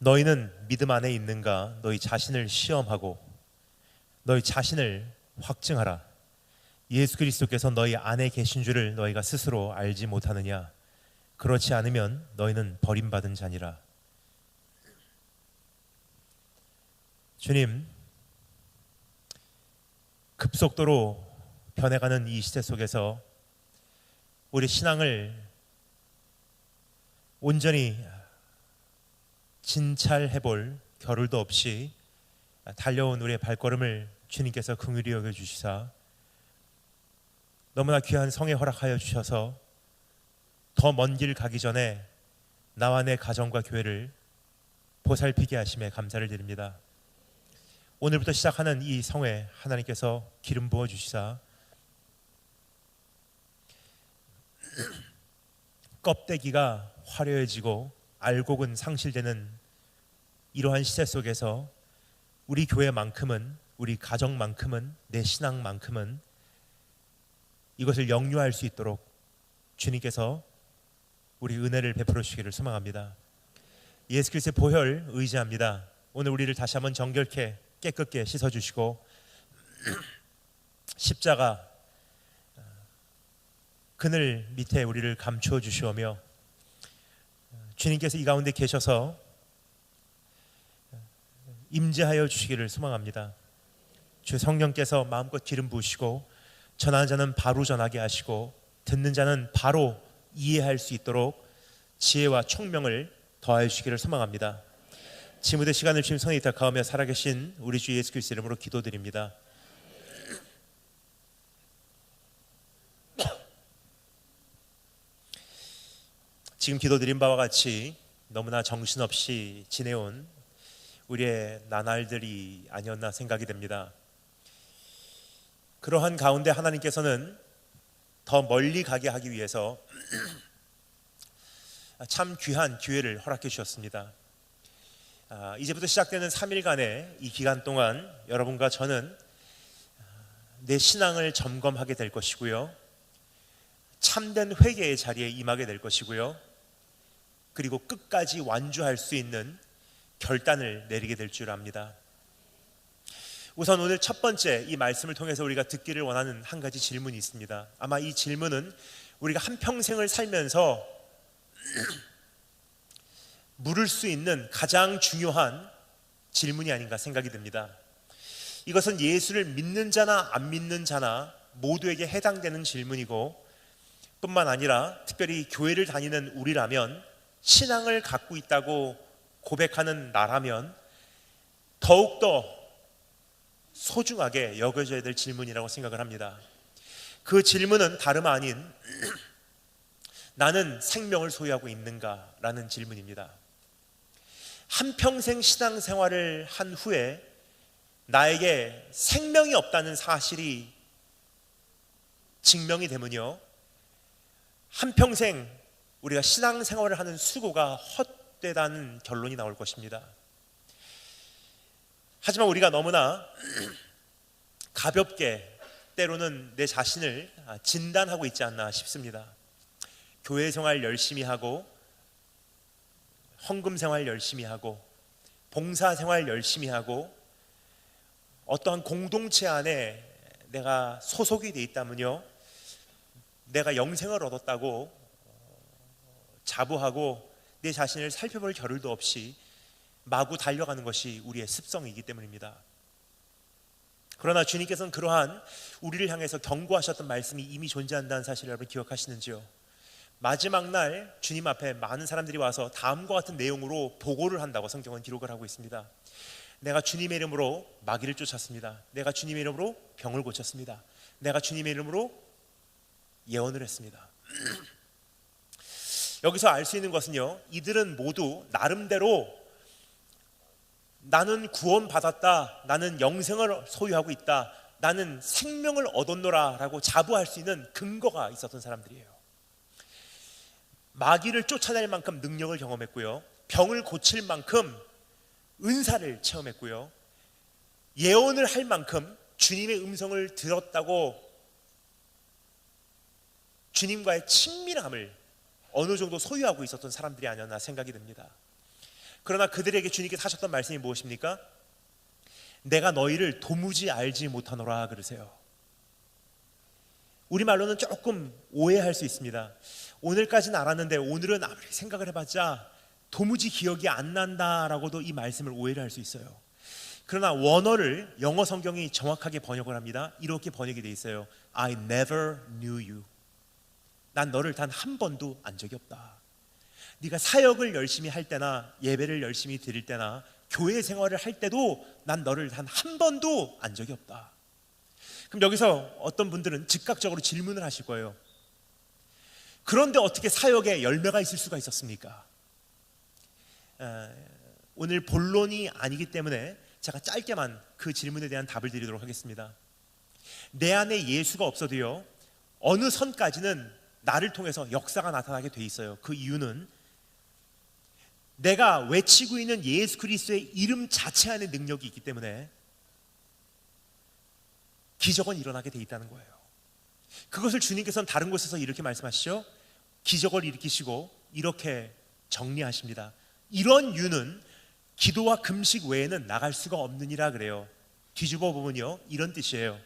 너희는 믿음 안에 있는가? 너희 자신을 시험하고 너희 자신을 확증하라. 예수 그리스도께서 너희 안에 계신 줄을 너희가 스스로 알지 못하느냐? 그렇지 않으면 너희는 버림받은 자니라. 주님, 급속도로 변해가는 이 시대 속에서 우리 신앙을 온전히 진찰해볼 겨를도 없이 달려온 우리의 발걸음을 주님께서 긍휼히 여겨주시사 너무나 귀한 성에 허락하여 주셔서 더 먼 길 가기 전에 나와 내 가정과 교회를 보살피게 하심에 감사를 드립니다. 오늘부터 시작하는 이 성회 하나님께서 기름 부어 주시사 껍데기가 화려해지고 알곡은 상실되는 이러한 시대 속에서 우리 교회만큼은, 우리 가정만큼은, 내 신앙만큼은 이것을 영유할 수 있도록 주님께서 우리 은혜를 베풀어 주시기를 소망합니다. 예수 그리스도의 보혈 의지합니다. 오늘 우리를 다시 한번 정결케 깨끗게 씻어주시고 십자가 그늘 밑에 우리를 감추어 주시오며 주님께서 이 가운데 계셔서 임재하여 주시기를 소망합니다. 주 성령께서 마음껏 기름 부으시고 전하는 자는 바로 전하게 하시고 듣는 자는 바로 이해할 수 있도록 지혜와 총명을 더하여 주시기를 소망합니다. 지금부터 시간을 주님 손에 의탁하며 살아계신 우리 주 예수 그리스도 이름으로 기도드립니다. 지금 기도드린 바와 같이 너무나 정신없이 지내온 우리의 나날들이 아니었나 생각이 됩니다. 그러한 가운데 하나님께서는 더 멀리 가게 하기 위해서 참 귀한 기회를 허락해 주셨습니다. 이제부터 시작되는 3일간의 이 기간 동안 여러분과 저는 내 신앙을 점검하게 될 것이고요, 참된 회개의 자리에 임하게 될 것이고요, 그리고 끝까지 완주할 수 있는 결단을 내리게 될 줄 압니다. 우선 오늘 첫 번째 이 말씀을 통해서 우리가 듣기를 원하는 한 가지 질문이 있습니다. 아마 이 질문은 우리가 한평생을 살면서 물을 수 있는 가장 중요한 질문이 아닌가 생각이 듭니다. 이것은 예수를 믿는 자나 안 믿는 자나 모두에게 해당되는 질문이고, 뿐만 아니라 특별히 교회를 다니는 우리라면, 신앙을 갖고 있다고 고백하는 나라면 더욱더 소중하게 여겨져야 될 질문이라고 생각을 합니다. 그 질문은 다름 아닌 나는 생명을 소유하고 있는가? 라는 질문입니다. 한평생 신앙생활을 한 후에 나에게 생명이 없다는 사실이 증명이 되면요, 한평생 우리가 신앙생활을 하는 수고가 헛되다는 결론이 나올 것입니다. 하지만 우리가 너무나 가볍게 때로는 내 자신을 진단하고 있지 않나 싶습니다. 교회 생활 열심히 하고, 헌금 생활 열심히 하고, 봉사 생활 열심히 하고, 어떠한 공동체 안에 내가 소속이 돼 있다면요, 내가 영생을 얻었다고 자부하고 내 자신을 살펴볼 겨를도 없이 마구 달려가는 것이 우리의 습성이기 때문입니다. 그러나 주님께서는 그러한 우리를 향해서 경고하셨던 말씀이 이미 존재한다는 사실을 여러분 기억하시는지요? 마지막 날 주님 앞에 많은 사람들이 와서 다음과 같은 내용으로 보고를 한다고 성경은 기록을 하고 있습니다. 내가 주님의 이름으로 마귀를 쫓았습니다. 내가 주님의 이름으로 병을 고쳤습니다. 내가 주님의 이름으로 예언을 했습니다. 여기서 알 수 있는 것은요, 이들은 모두 나름대로 나는 구원받았다, 나는 영생을 소유하고 있다, 나는 생명을 얻었노라 라고 자부할 수 있는 근거가 있었던 사람들이에요. 마귀를 쫓아낼 만큼 능력을 경험했고요, 병을 고칠 만큼 은사를 체험했고요, 예언을 할 만큼 주님의 음성을 들었다고 주님과의 친밀함을 어느 정도 소유하고 있었던 사람들이 아니었나 생각이 듭니다. 그러나 그들에게 주님께서 하셨던 말씀이 무엇입니까? 내가 너희를 도무지 알지 못하노라 그러세요. 우리말로는 조금 오해할 수 있습니다. 오늘까지는 알았는데 오늘은 아무리 생각을 해봤자 도무지 기억이 안 난다라고도 이 말씀을 오해를 할 수 있어요. 그러나 원어를 영어 성경이 정확하게 번역을 합니다. 이렇게 번역이 되어 있어요. I never knew you. 난 너를 단 한 번도 안 적이 없다. 네가 사역을 열심히 할 때나 예배를 열심히 드릴 때나 교회 생활을 할 때도 난 너를 단 한 번도 안 적이 없다. 그럼 여기서 어떤 분들은 즉각적으로 질문을 하실 거예요. 그런데 어떻게 사역에 열매가 있을 수가 있었습니까? 오늘 본론이 아니기 때문에 제가 짧게만 그 질문에 대한 답을 드리도록 하겠습니다. 내 안에 예수가 없어도요, 어느 선까지는 나를 통해서 역사가 나타나게 돼 있어요. 그 이유는 내가 외치고 있는 예수 그리스도의 이름 자체 안에 능력이 있기 때문에 기적은 일어나게 돼 있다는 거예요. 그것을 주님께서는 다른 곳에서 이렇게 말씀하시죠. 기적을 일으키시고 이렇게 정리하십니다. 이런 유는 기도와 금식 외에는 나갈 수가 없느니라 그래요. 뒤집어 보면요, 이런 뜻이에요.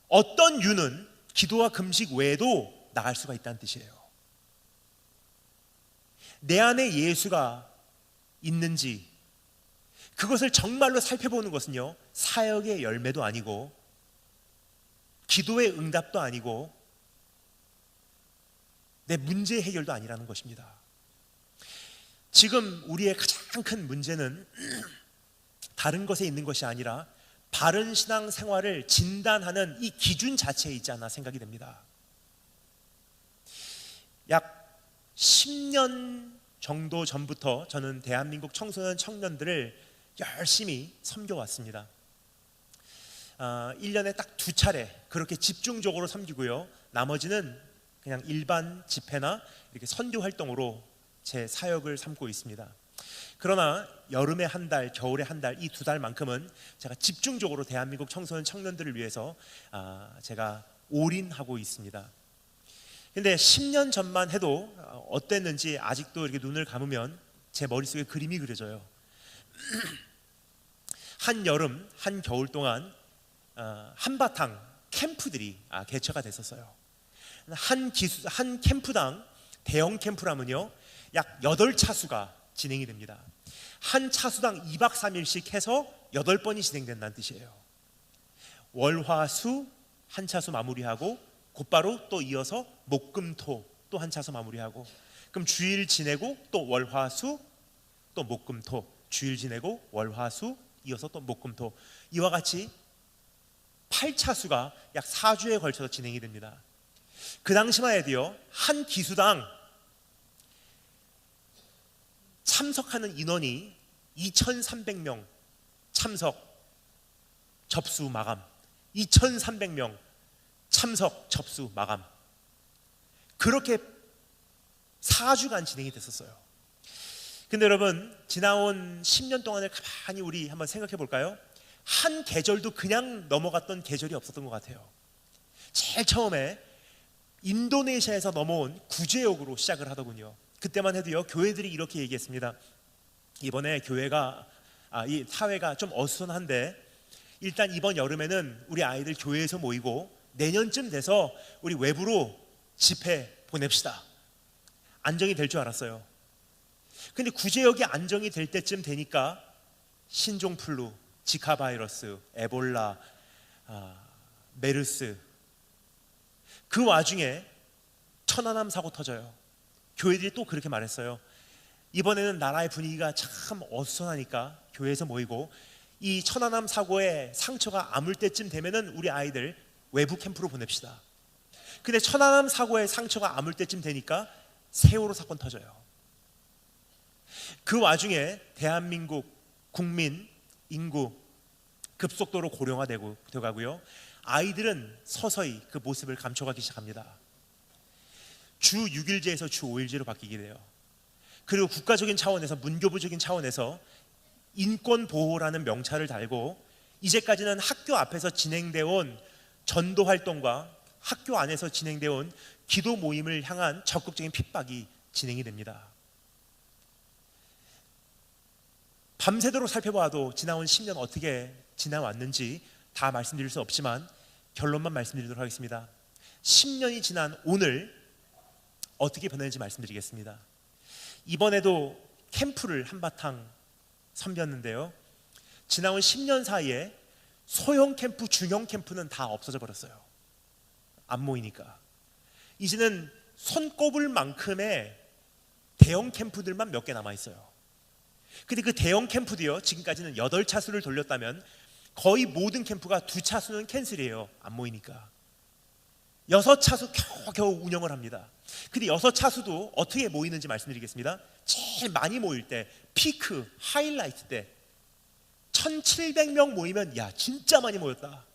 어떤 유는 기도와 금식 외에도 나갈 수가 있다는 뜻이에요. 내 안에 예수가 있는지 그것을 정말로 살펴보는 것은요, 사역의 열매도 아니고 기도의 응답도 아니고 내 문제 해결도 아니라는 것입니다. 지금 우리의 가장 큰 문제는 다른 것에 있는 것이 아니라 바른 신앙 생활을 진단하는 이 기준 자체에 있지 않나 생각이 됩니다. 약 10년 정도 전부터 저는 대한민국 청소년 청년들을 열심히 섬겨왔습니다. 1년에 딱 2차례 그렇게 집중적으로 섬기고요, 나머지는 그냥 일반 집회나 이렇게 선교 활동으로 제 사역을 삼고 있습니다. 그러나 여름에 한 달, 겨울에 한 달, 이 2달만큼은 제가 집중적으로 대한민국 청소년 청년들을 위해서 제가 올인하고 있습니다. 근데 10년 전만 해도 어땠는지 아직도 이렇게 눈을 감으면 제 머릿속에 그림이 그려져요. 한 여름, 한 겨울 동안 한바탕 캠프들이 개최가 됐었어요. 한 캠프당, 대형 캠프라면요, 약 8차수가 진행이 됩니다. 한 차수당 2박 3일씩 해서 8번이 진행된다는 뜻이에요. 월, 화, 수 한 차수 마무리하고 곧바로 또 이어서 목, 금, 토 또 한 차수 마무리하고, 그럼 주일 지내고 또 월, 화, 수 또 목, 금, 토, 주일 지내고 월, 화, 수 이어서 또 목, 금, 토, 이와 같이 8차수가 약 4주에 걸쳐서 진행이 됩니다. 그 당시만 해도요, 한 기수당 참석하는 인원이 2,300명 참석 접수 마감, 2,300명 참석 접수 마감, 그렇게 4주간 진행이 됐었어요. 근데 여러분, 지나온 10년 동안을 가만히 우리 한번 생각해 볼까요? 한 계절도 그냥 넘어갔던 계절이 없었던 것 같아요. 제일 처음에 인도네시아에서 넘어온 구제역으로 시작을 하더군요. 그때만 해도요, 교회들이 이렇게 얘기했습니다. 이번에 교회가 이 사회가 좀 어수선한데 일단 이번 여름에는 우리 아이들 교회에서 모이고 내년쯤 돼서 우리 외부로 집회 보냅시다. 안정이 될 줄 알았어요. 근데 구제역이 안정이 될 때쯤 되니까 신종플루, 지카 바이러스, 에볼라, 메르스, 그 와중에 천안함 사고 터져요. 교회들이 또 그렇게 말했어요. 이번에는 나라의 분위기가 참 어수선하니까 교회에서 모이고 이 천안함 사고의 상처가 아물 때쯤 되면은 우리 아이들 외부 캠프로 보냅시다. 근데 천안함 사고의 상처가 아물 때쯤 되니까 세월호 사건 터져요. 그 와중에 대한민국 국민 인구 급속도로 고령화되고 가고요, 아이들은 서서히 그 모습을 감춰가기 시작합니다. 주 6일제에서 주 5일제로 바뀌게 돼요. 그리고 국가적인 차원에서, 문교부적인 차원에서 인권보호라는 명찰을 달고 이제까지는 학교 앞에서 진행되어 온 전도 활동과 학교 안에서 진행되어 온 기도 모임을 향한 적극적인 핍박이 진행이 됩니다. 밤새도록 살펴봐도 지나온 10년 어떻게 지나왔는지 다 말씀드릴 수 없지만 결론만 말씀드리도록 하겠습니다. 10년이 지난 오늘 어떻게 변했는지 말씀드리겠습니다. 이번에도 캠프를 한바탕 섬겼는데요, 지나온 10년 사이에 소형 캠프, 중형 캠프는 다 없어져 버렸어요. 안 모이니까. 이제는 손꼽을 만큼의 대형 캠프들만 몇 개 남아있어요. 근데 그 대형 캠프도요, 지금까지는 8차수를 돌렸다면 거의 모든 캠프가 2차수는 캔슬이에요. 안 모이니까. 6차수 겨우겨우 운영을 합니다. 근데 6차수도 어떻게 모이는지 말씀드리겠습니다. 제일 많이 모일 때, 피크, 하이라이트 때 1700명 모이면 야 진짜 많이 모였다.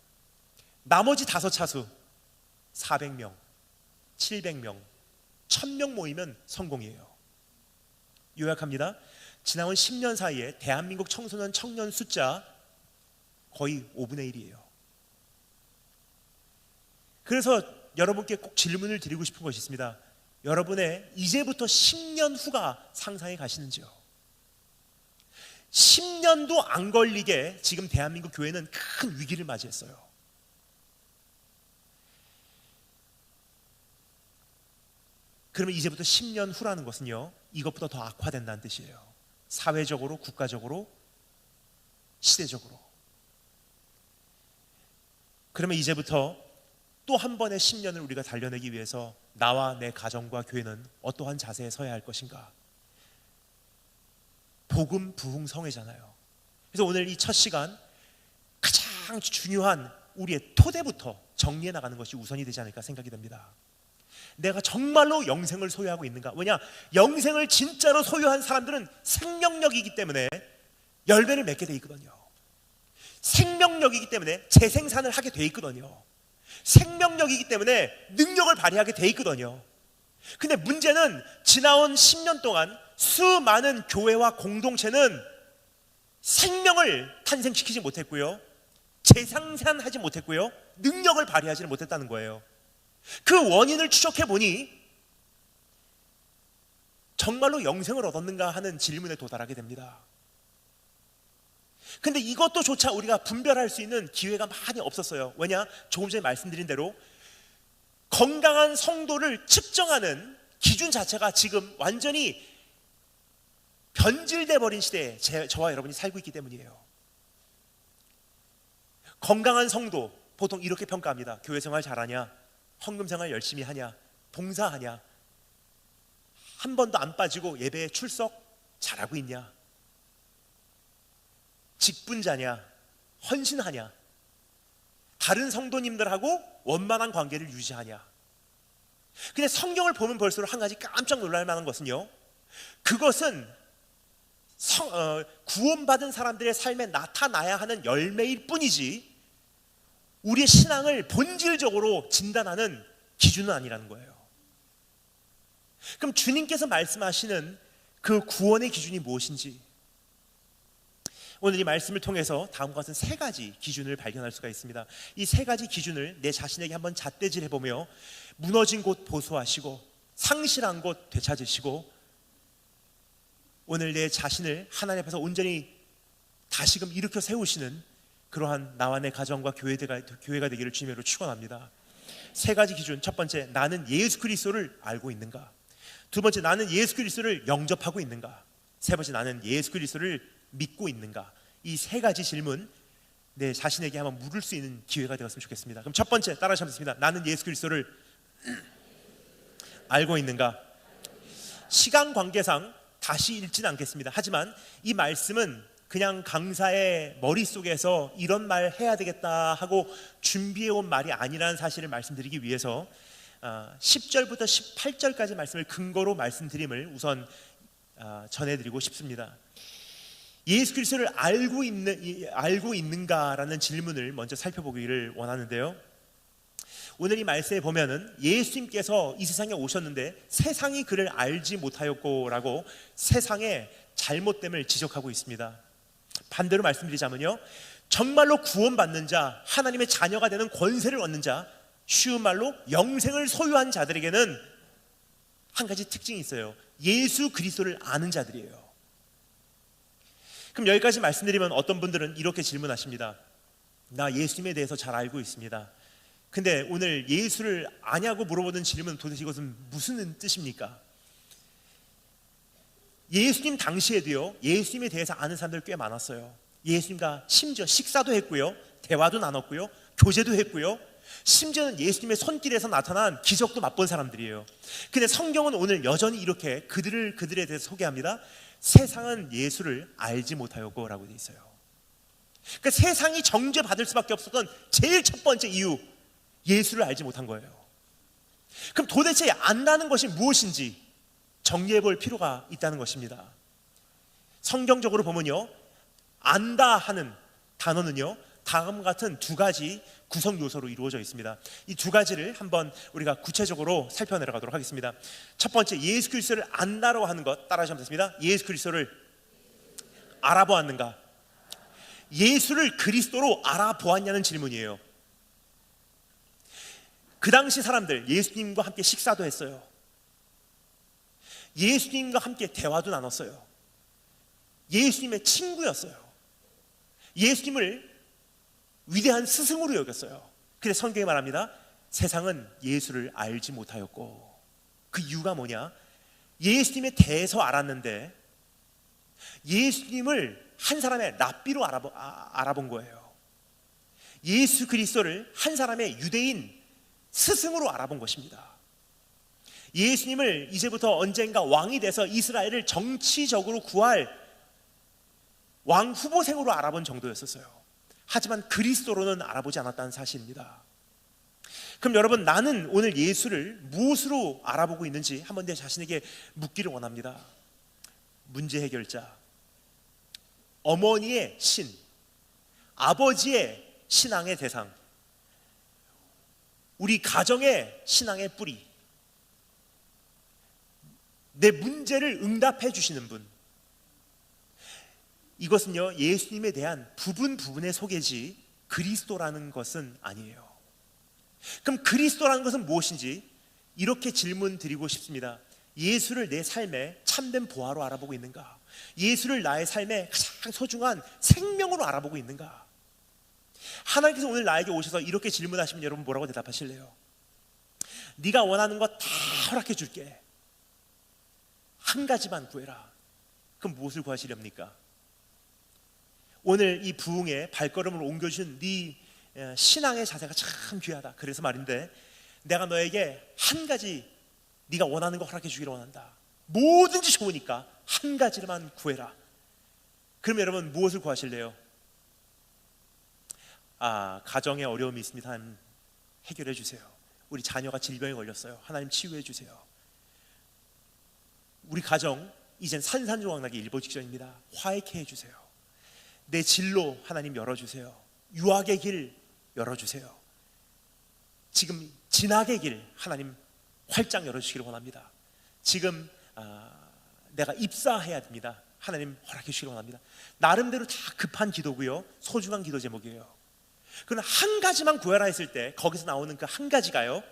나머지 5차수 400명, 700명, 1000명 모이면 성공이에요. 요약합니다. 지나온 10년 사이에 대한민국 청소년 청년 숫자 거의 5분의 1이에요. 그래서 여러분께 꼭 질문을 드리고 싶은 것이 있습니다. 여러분의 이제부터 10년 후가 상상해 가시는지요? 10년도 안 걸리게 지금 대한민국 교회는 큰 위기를 맞이했어요. 그러면 이제부터 10년 후라는 것은요, 이것보다 더 악화된다는 뜻이에요. 사회적으로, 국가적으로, 시대적으로. 그러면 이제부터 또 한 번의 10년을 우리가 달려내기 위해서 나와 내 가정과 교회는 어떠한 자세에 서야 할 것인가? 복음 부흥성회잖아요. 그래서 오늘 이 첫 시간 가장 중요한 우리의 토대부터 정리해 나가는 것이 우선이 되지 않을까 생각이 됩니다. 내가 정말로 영생을 소유하고 있는가? 왜냐? 영생을 진짜로 소유한 사람들은 생명력이기 때문에 열매를 맺게 돼 있거든요. 생명력이기 때문에 재생산을 하게 돼 있거든요. 생명력이기 때문에 능력을 발휘하게 돼 있거든요. 근데 문제는 지나온 10년 동안 수많은 교회와 공동체는 생명을 탄생시키지 못했고요, 재생산하지 못했고요, 능력을 발휘하지는 못했다는 거예요. 그 원인을 추적해 보니 정말로 영생을 얻었는가 하는 질문에 도달하게 됩니다. 근데 이것도조차 우리가 분별할 수 있는 기회가 많이 없었어요. 왜냐? 조금 전에 말씀드린 대로 건강한 성도를 측정하는 기준 자체가 지금 완전히 변질돼 버린 시대에 저와 여러분이 살고 있기 때문이에요. 건강한 성도 보통 이렇게 평가합니다. 교회 생활 잘하냐? 헌금 생활 열심히 하냐? 봉사하냐? 한 번도 안 빠지고 예배에 출석 잘하고 있냐? 직분자냐? 헌신하냐? 다른 성도님들하고 원만한 관계를 유지하냐? 근데 성경을 보면 볼수록 한 가지 깜짝 놀랄 만한 것은요, 그것은 구원받은 사람들의 삶에 나타나야 하는 열매일 뿐이지 우리의 신앙을 본질적으로 진단하는 기준은 아니라는 거예요. 그럼 주님께서 말씀하시는 그 구원의 기준이 무엇인지, 오늘 이 말씀을 통해서 다음과 같은 3가지 기준을 발견할 수가 있습니다. 이 3가지 기준을 내 자신에게 한번 잣대질 해보며 무너진 곳 보수하시고 상실한 곳 되찾으시고 오늘 내 자신을 하나님 앞에서 온전히 다시금 일으켜 세우시는 그러한 나와 내 가정과 교회가 되기를 주님으로 축원합니다. 3가지 기준. 첫 번째, 나는 예수 그리스도를 알고 있는가? 두 번째, 나는 예수 그리스도를 영접하고 있는가? 세 번째, 나는 예수 그리스도를 믿고 있는가? 이 3가지 질문 내 자신에게 한번 물을 수 있는 기회가 되었으면 좋겠습니다. 그럼 첫 번째, 따라서 하겠습니다. 나는 예수 그리스도를 알고 있는가? 시간 관계상 다시 읽지는 않겠습니다. 하지만 이 말씀은 그냥 강사의 머릿속에서 이런 말 해야 되겠다 하고 준비해온 말이 아니라는 사실을 말씀드리기 위해서 10절부터 18절까지 말씀을 근거로 말씀드림을 우선 전해드리고 싶습니다. 예수 그리스도를 알고 있는가라는 질문을 먼저 살펴보기를 원하는데요, 오늘 이 말씀에 보면은 예수님께서 이 세상에 오셨는데 세상이 그를 알지 못하였고라고 세상의 잘못됨을 지적하고 있습니다. 반대로 말씀드리자면요, 정말로 구원받는 자, 하나님의 자녀가 되는 권세를 얻는 자, 쉬운 말로 영생을 소유한 자들에게는 한 가지 특징이 있어요. 예수 그리스도를 아는 자들이에요. 그럼 여기까지 말씀드리면 어떤 분들은 이렇게 질문하십니다. 나 예수님에 대해서 잘 알고 있습니다. 근데 오늘 예수를 아냐고 물어보는 질문, 도대체 이것은 무슨 뜻입니까? 예수님 당시에도요, 예수님에 대해서 아는 사람들 꽤 많았어요. 예수님과 심지어 식사도 했고요, 대화도 나눴고요, 교제도 했고요, 심지어는 예수님의 손길에서 나타난 기적도 맛본 사람들이에요. 근데 성경은 오늘 여전히 이렇게 그들에 대해서 소개합니다. 세상은 예수를 알지 못하였고 라고 되어 있어요. 그러니까 세상이 정죄받을 수밖에 없었던 제일 첫 번째 이유, 예수를 알지 못한 거예요. 그럼 도대체 안다는 것이 무엇인지 정리해 볼 필요가 있다는 것입니다. 성경적으로 보면요, 안다 하는 단어는요, 다음과 같은 두 가지 구성 요소로 이루어져 있습니다. 이 두 가지를 한번 우리가 구체적으로 살펴내려가도록 하겠습니다. 첫 번째, 예수 그리스도를 안다라고 하는 것, 따라하시면 되겠습니다. 예수 그리스도를 알아보았는가? 예수를 그리스도로 알아보았냐는 질문이에요. 그 당시 사람들, 예수님과 함께 식사도 했어요. 예수님과 함께 대화도 나눴어요. 예수님의 친구였어요. 예수님을 위대한 스승으로 여겼어요. 근데 성경이 말합니다. 세상은 예수를 알지 못하였고, 그 이유가 뭐냐? 예수님에 대해서 알았는데 예수님을 한 사람의 랍비로 알아본 거예요. 예수 그리스도를 한 사람의 유대인 스승으로 알아본 것입니다. 예수님을 이제부터 언젠가 왕이 돼서 이스라엘을 정치적으로 구할 왕 후보생으로 알아본 정도였었어요. 하지만 그리스도로는 알아보지 않았다는 사실입니다. 그럼 여러분, 나는 오늘 예수를 무엇으로 알아보고 있는지 한번 내 자신에게 묻기를 원합니다. 문제 해결자, 어머니의 신, 아버지의 신앙의 대상, 우리 가정의 신앙의 뿌리, 내 문제를 응답해 주시는 분, 이것은요, 예수님에 대한 부분의 소개지 그리스도라는 것은 아니에요. 그럼 그리스도라는 것은 무엇인지 이렇게 질문 드리고 싶습니다. 예수를 내 삶의 참된 보화로 알아보고 있는가? 예수를 나의 삶의 가장 소중한 생명으로 알아보고 있는가? 하나님께서 오늘 나에게 오셔서 이렇게 질문하시면 여러분 뭐라고 대답하실래요? 네가 원하는 것 다 허락해 줄게, 한 가지만 구해라. 그럼 무엇을 구하시렵니까? 오늘 이 부흥에 발걸음을 옮겨준 네 신앙의 자세가 참 귀하다. 그래서 말인데, 내가 너에게 한 가지 네가 원하는 거 허락해 주기를 원한다. 뭐든지 좋으니까 한 가지만 구해라. 그럼 여러분 무엇을 구하실래요? 가정에 어려움이 있습니다. 하나님 해결해 주세요. 우리 자녀가 질병에 걸렸어요. 하나님 치유해 주세요. 우리 가정 이젠 산산조각나기 일보 직전입니다. 화해케 해주세요. 내 진로 하나님 열어주세요. 유학의 길 열어주세요. 지금 진학의 길 하나님 활짝 열어주시기를 원합니다. 지금 내가 입사해야 됩니다. 하나님 허락해 주시기를 원합니다. 나름대로 다 급한 기도고요, 소중한 기도 제목이에요. 그러나 한 가지만 구해라 했을 때 거기서 나오는 그 한 가지가요,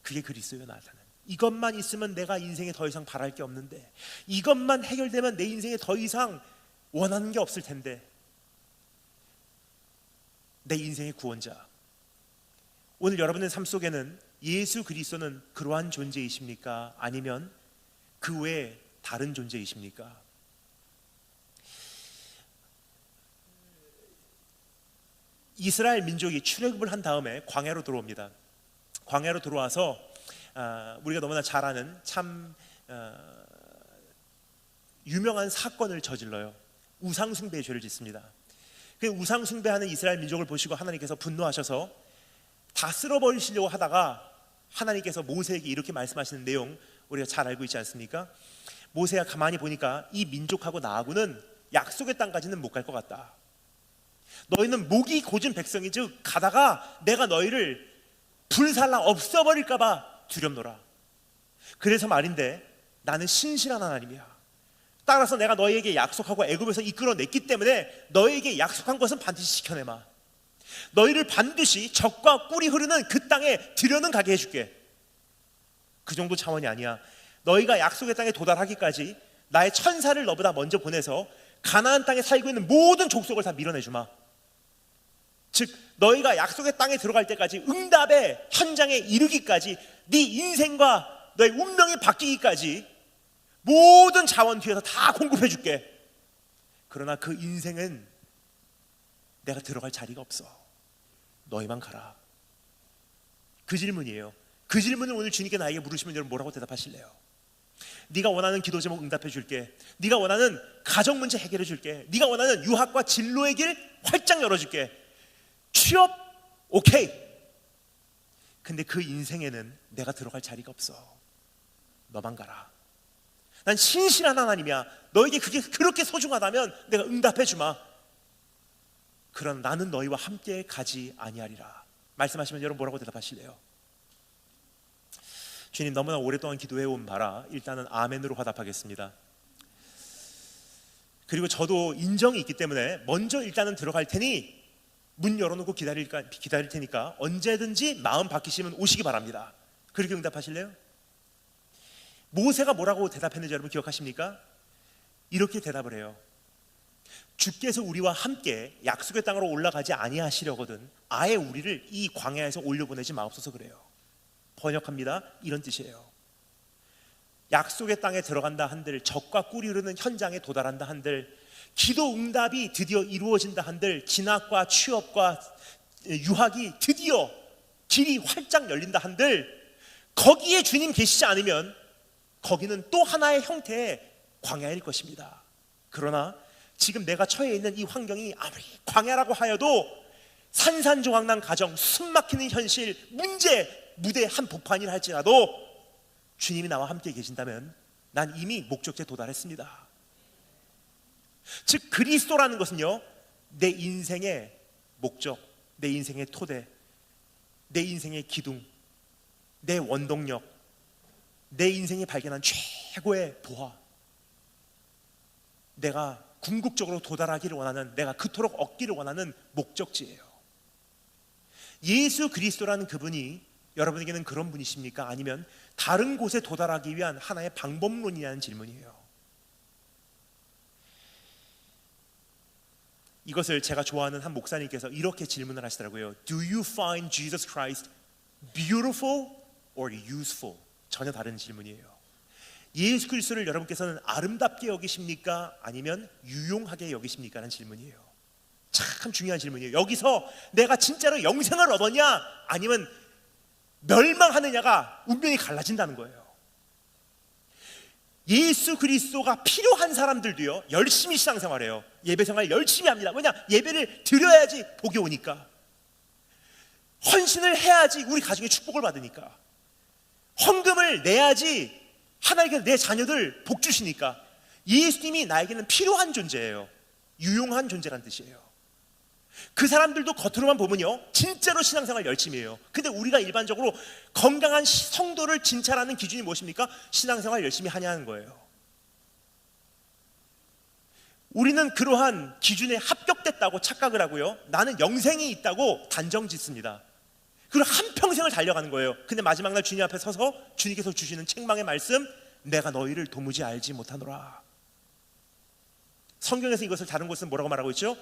그게 그리스도예요. 나타나는 이것만 있으면 내가 인생에 더 이상 바랄 게 없는데, 이것만 해결되면 내 인생에 더 이상 원하는 게 없을 텐데, 내 인생의 구원자. 오늘 여러분의 삶 속에는 예수 그리스도는 그러한 존재이십니까? 아니면 그 외에 다른 존재이십니까? 이스라엘 민족이 출애굽을 한 다음에 광야로 들어옵니다. 광야로 들어와서 우리가 너무나 잘 아는 참 유명한 사건을 저질러요. 우상숭배의 죄를 짓습니다. 그 우상숭배하는 이스라엘 민족을 보시고 하나님께서 분노하셔서 다 쓸어버리시려고 하다가 하나님께서 모세에게 이렇게 말씀하시는 내용 우리가 잘 알고 있지 않습니까? 모세가 가만히 보니까 이 민족하고 나하고는 약속의 땅까지는 못 갈 것 같다. 너희는 목이 고진 백성이 즉 가다가 내가 너희를 불살라 없어버릴까 봐 두렵노라. 그래서 말인데 나는 신실한 하나님이야. 따라서 내가 너희에게 약속하고 애굽에서 이끌어냈기 때문에 너희에게 약속한 것은 반드시 지켜내마. 너희를 반드시 젖과 꿀이 흐르는 그 땅에 들여는 가게 해줄게. 그 정도 차원이 아니야. 너희가 약속의 땅에 도달하기까지 나의 천사를 너보다 먼저 보내서 가나안 땅에 살고 있는 모든 족속을 다 밀어내주마. 즉 너희가 약속의 땅에 들어갈 때까지, 응답의 현장에 이르기까지, 네 인생과 너의 운명이 바뀌기까지 모든 자원 뒤에서 다 공급해 줄게. 그러나 그 인생은 내가 들어갈 자리가 없어. 너희만 가라. 그 질문이에요. 그 질문을 오늘 주님께 나에게 물으시면 여러분 뭐라고 대답하실래요? 네가 원하는 기도 제목 응답해 줄게. 네가 원하는 가정 문제 해결해 줄게. 네가 원하는 유학과 진로의 길 활짝 열어줄게. 취업 오케이. 근데 그 인생에는 내가 들어갈 자리가 없어. 너만 가라. 난 신실한 하나님이야. 너에게 그게 그렇게 소중하다면 내가 응답해 주마. 그러나 나는 너희와 함께 가지 아니하리라. 말씀하시면 여러분 뭐라고 대답하실래요? 주님, 너무나 오랫동안 기도해온 바라 일단은 아멘으로 화답하겠습니다. 그리고 저도 인정이 있기 때문에 먼저 일단은 들어갈 테니 문 열어놓고 기다릴 테니까 언제든지 마음 바뀌시면 오시기 바랍니다. 그렇게 응답하실래요? 모세가 뭐라고 대답했는지 여러분 기억하십니까? 이렇게 대답을 해요. 주께서 우리와 함께 약속의 땅으로 올라가지 아니하시려거든 아예 우리를 이 광야에서 올려보내지 마옵소서. 그래요. 번역합니다. 이런 뜻이에요. 약속의 땅에 들어간다 한들, 적과 꿀이 흐르는 현장에 도달한다 한들, 기도 응답이 드디어 이루어진다 한들, 진학과 취업과 유학이 드디어 길이 활짝 열린다 한들, 거기에 주님 계시지 않으면 거기는 또 하나의 형태의 광야일 것입니다. 그러나 지금 내가 처해 있는 이 환경이 아무리 광야라고 하여도 산산조각난 가정, 숨막히는 현실, 문제, 무대 한복판이라 할지라도 주님이 나와 함께 계신다면 난 이미 목적지에 도달했습니다. 즉 그리스도라는 것은요, 내 인생의 목적, 내 인생의 토대, 내 인생의 기둥, 내 원동력, 내 인생이 발견한 최고의 보화, 내가 궁극적으로 도달하기를 원하는, 내가 그토록 얻기를 원하는 목적지예요. 예수 그리스도라는 그분이 여러분에게는 그런 분이십니까? 아니면 다른 곳에 도달하기 위한 하나의 방법론이라는 질문이에요. 이것을 제가 좋아하는 한 목사님께서 이렇게 질문을 하시더라고요. Do you find Jesus Christ beautiful or useful? 전혀 다른 질문이에요. 예수 그리스도를 여러분께서는 아름답게 여기십니까? 아니면 유용하게 여기십니까? 라는 질문이에요. 참 중요한 질문이에요. 여기서 내가 진짜로 영생을 얻었냐 아니면 멸망하느냐가 운명이 갈라진다는 거예요. 예수 그리스도가 필요한 사람들도요 열심히 신앙생활해요. 예배생활 열심히 합니다. 왜냐? 예배를 드려야지 복이 오니까, 헌신을 해야지 우리 가정의 축복을 받으니까, 헌금을 내야지 하나님께서 내 자녀들 복 주시니까. 예수님이 나에게는 필요한 존재예요. 유용한 존재란 뜻이에요. 그 사람들도 겉으로만 보면요 진짜로 신앙생활 열심히 해요. 근데 우리가 일반적으로 건강한 성도를 진찰하는 기준이 무엇입니까? 신앙생활 열심히 하냐는 거예요. 우리는 그러한 기준에 합격됐다고 착각을 하고요, 나는 영생이 있다고 단정 짓습니다. 그리고 한평생을 달려가는 거예요. 근데 마지막 날 주님 앞에 서서 주님께서 주시는 책망의 말씀, 내가 너희를 도무지 알지 못하노라. 성경에서 이것을 다른 곳은 뭐라고 말하고 있죠?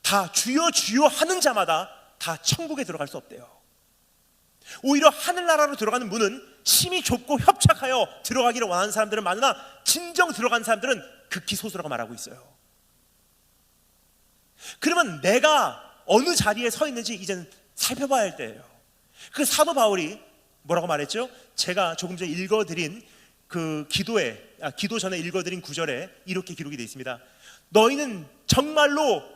다 주여 주여 하는 자마다 다 천국에 들어갈 수 없대요. 오히려 하늘나라로 들어가는 문은 심히 좁고 협착하여 들어가기를 원하는 사람들은 많으나 진정 들어간 사람들은 극히 소수라고 말하고 있어요. 그러면 내가 어느 자리에 서 있는지 이제는 살펴봐야 할 때예요. 그 사도 바울이 뭐라고 말했죠? 제가 조금 전에 읽어드린 그 기도 전에 읽어드린 구절에 이렇게 기록이 되어 있습니다. 너희는 정말로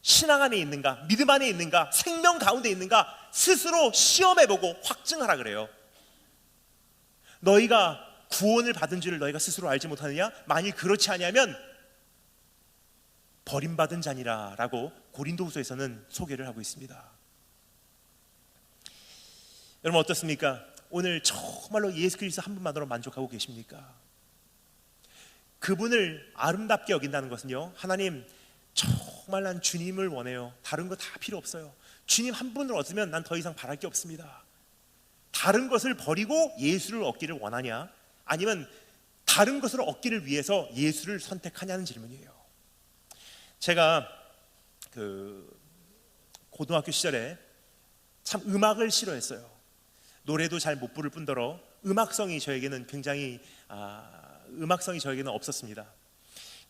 신앙 안에 있는가, 믿음 안에 있는가, 생명 가운데 있는가 스스로 시험해보고 확증하라 그래요. 너희가 구원을 받은 줄을 너희가 스스로 알지 못하느냐? 만일 그렇지 아니하면 버림받은 자니라 라고 고린도후서에서는 소개를 하고 있습니다. 여러분 어떻습니까? 오늘 정말로 예수 그리스도 한 분만으로 만족하고 계십니까? 그분을 아름답게 여긴다는 것은요, 하나님 정말 난 주님을 원해요. 다른 거 다 필요 없어요. 주님 한 분을 얻으면 난 더 이상 바랄 게 없습니다. 다른 것을 버리고 예수를 얻기를 원하냐? 아니면 다른 것을 얻기를 위해서 예수를 선택하냐는 질문이에요. 제가 고등학교 시절에 참 음악을 싫어했어요. 노래도 잘 못 부를 뿐더러 음악성이 저에게는 굉장히 음악성이 저에게는 없었습니다.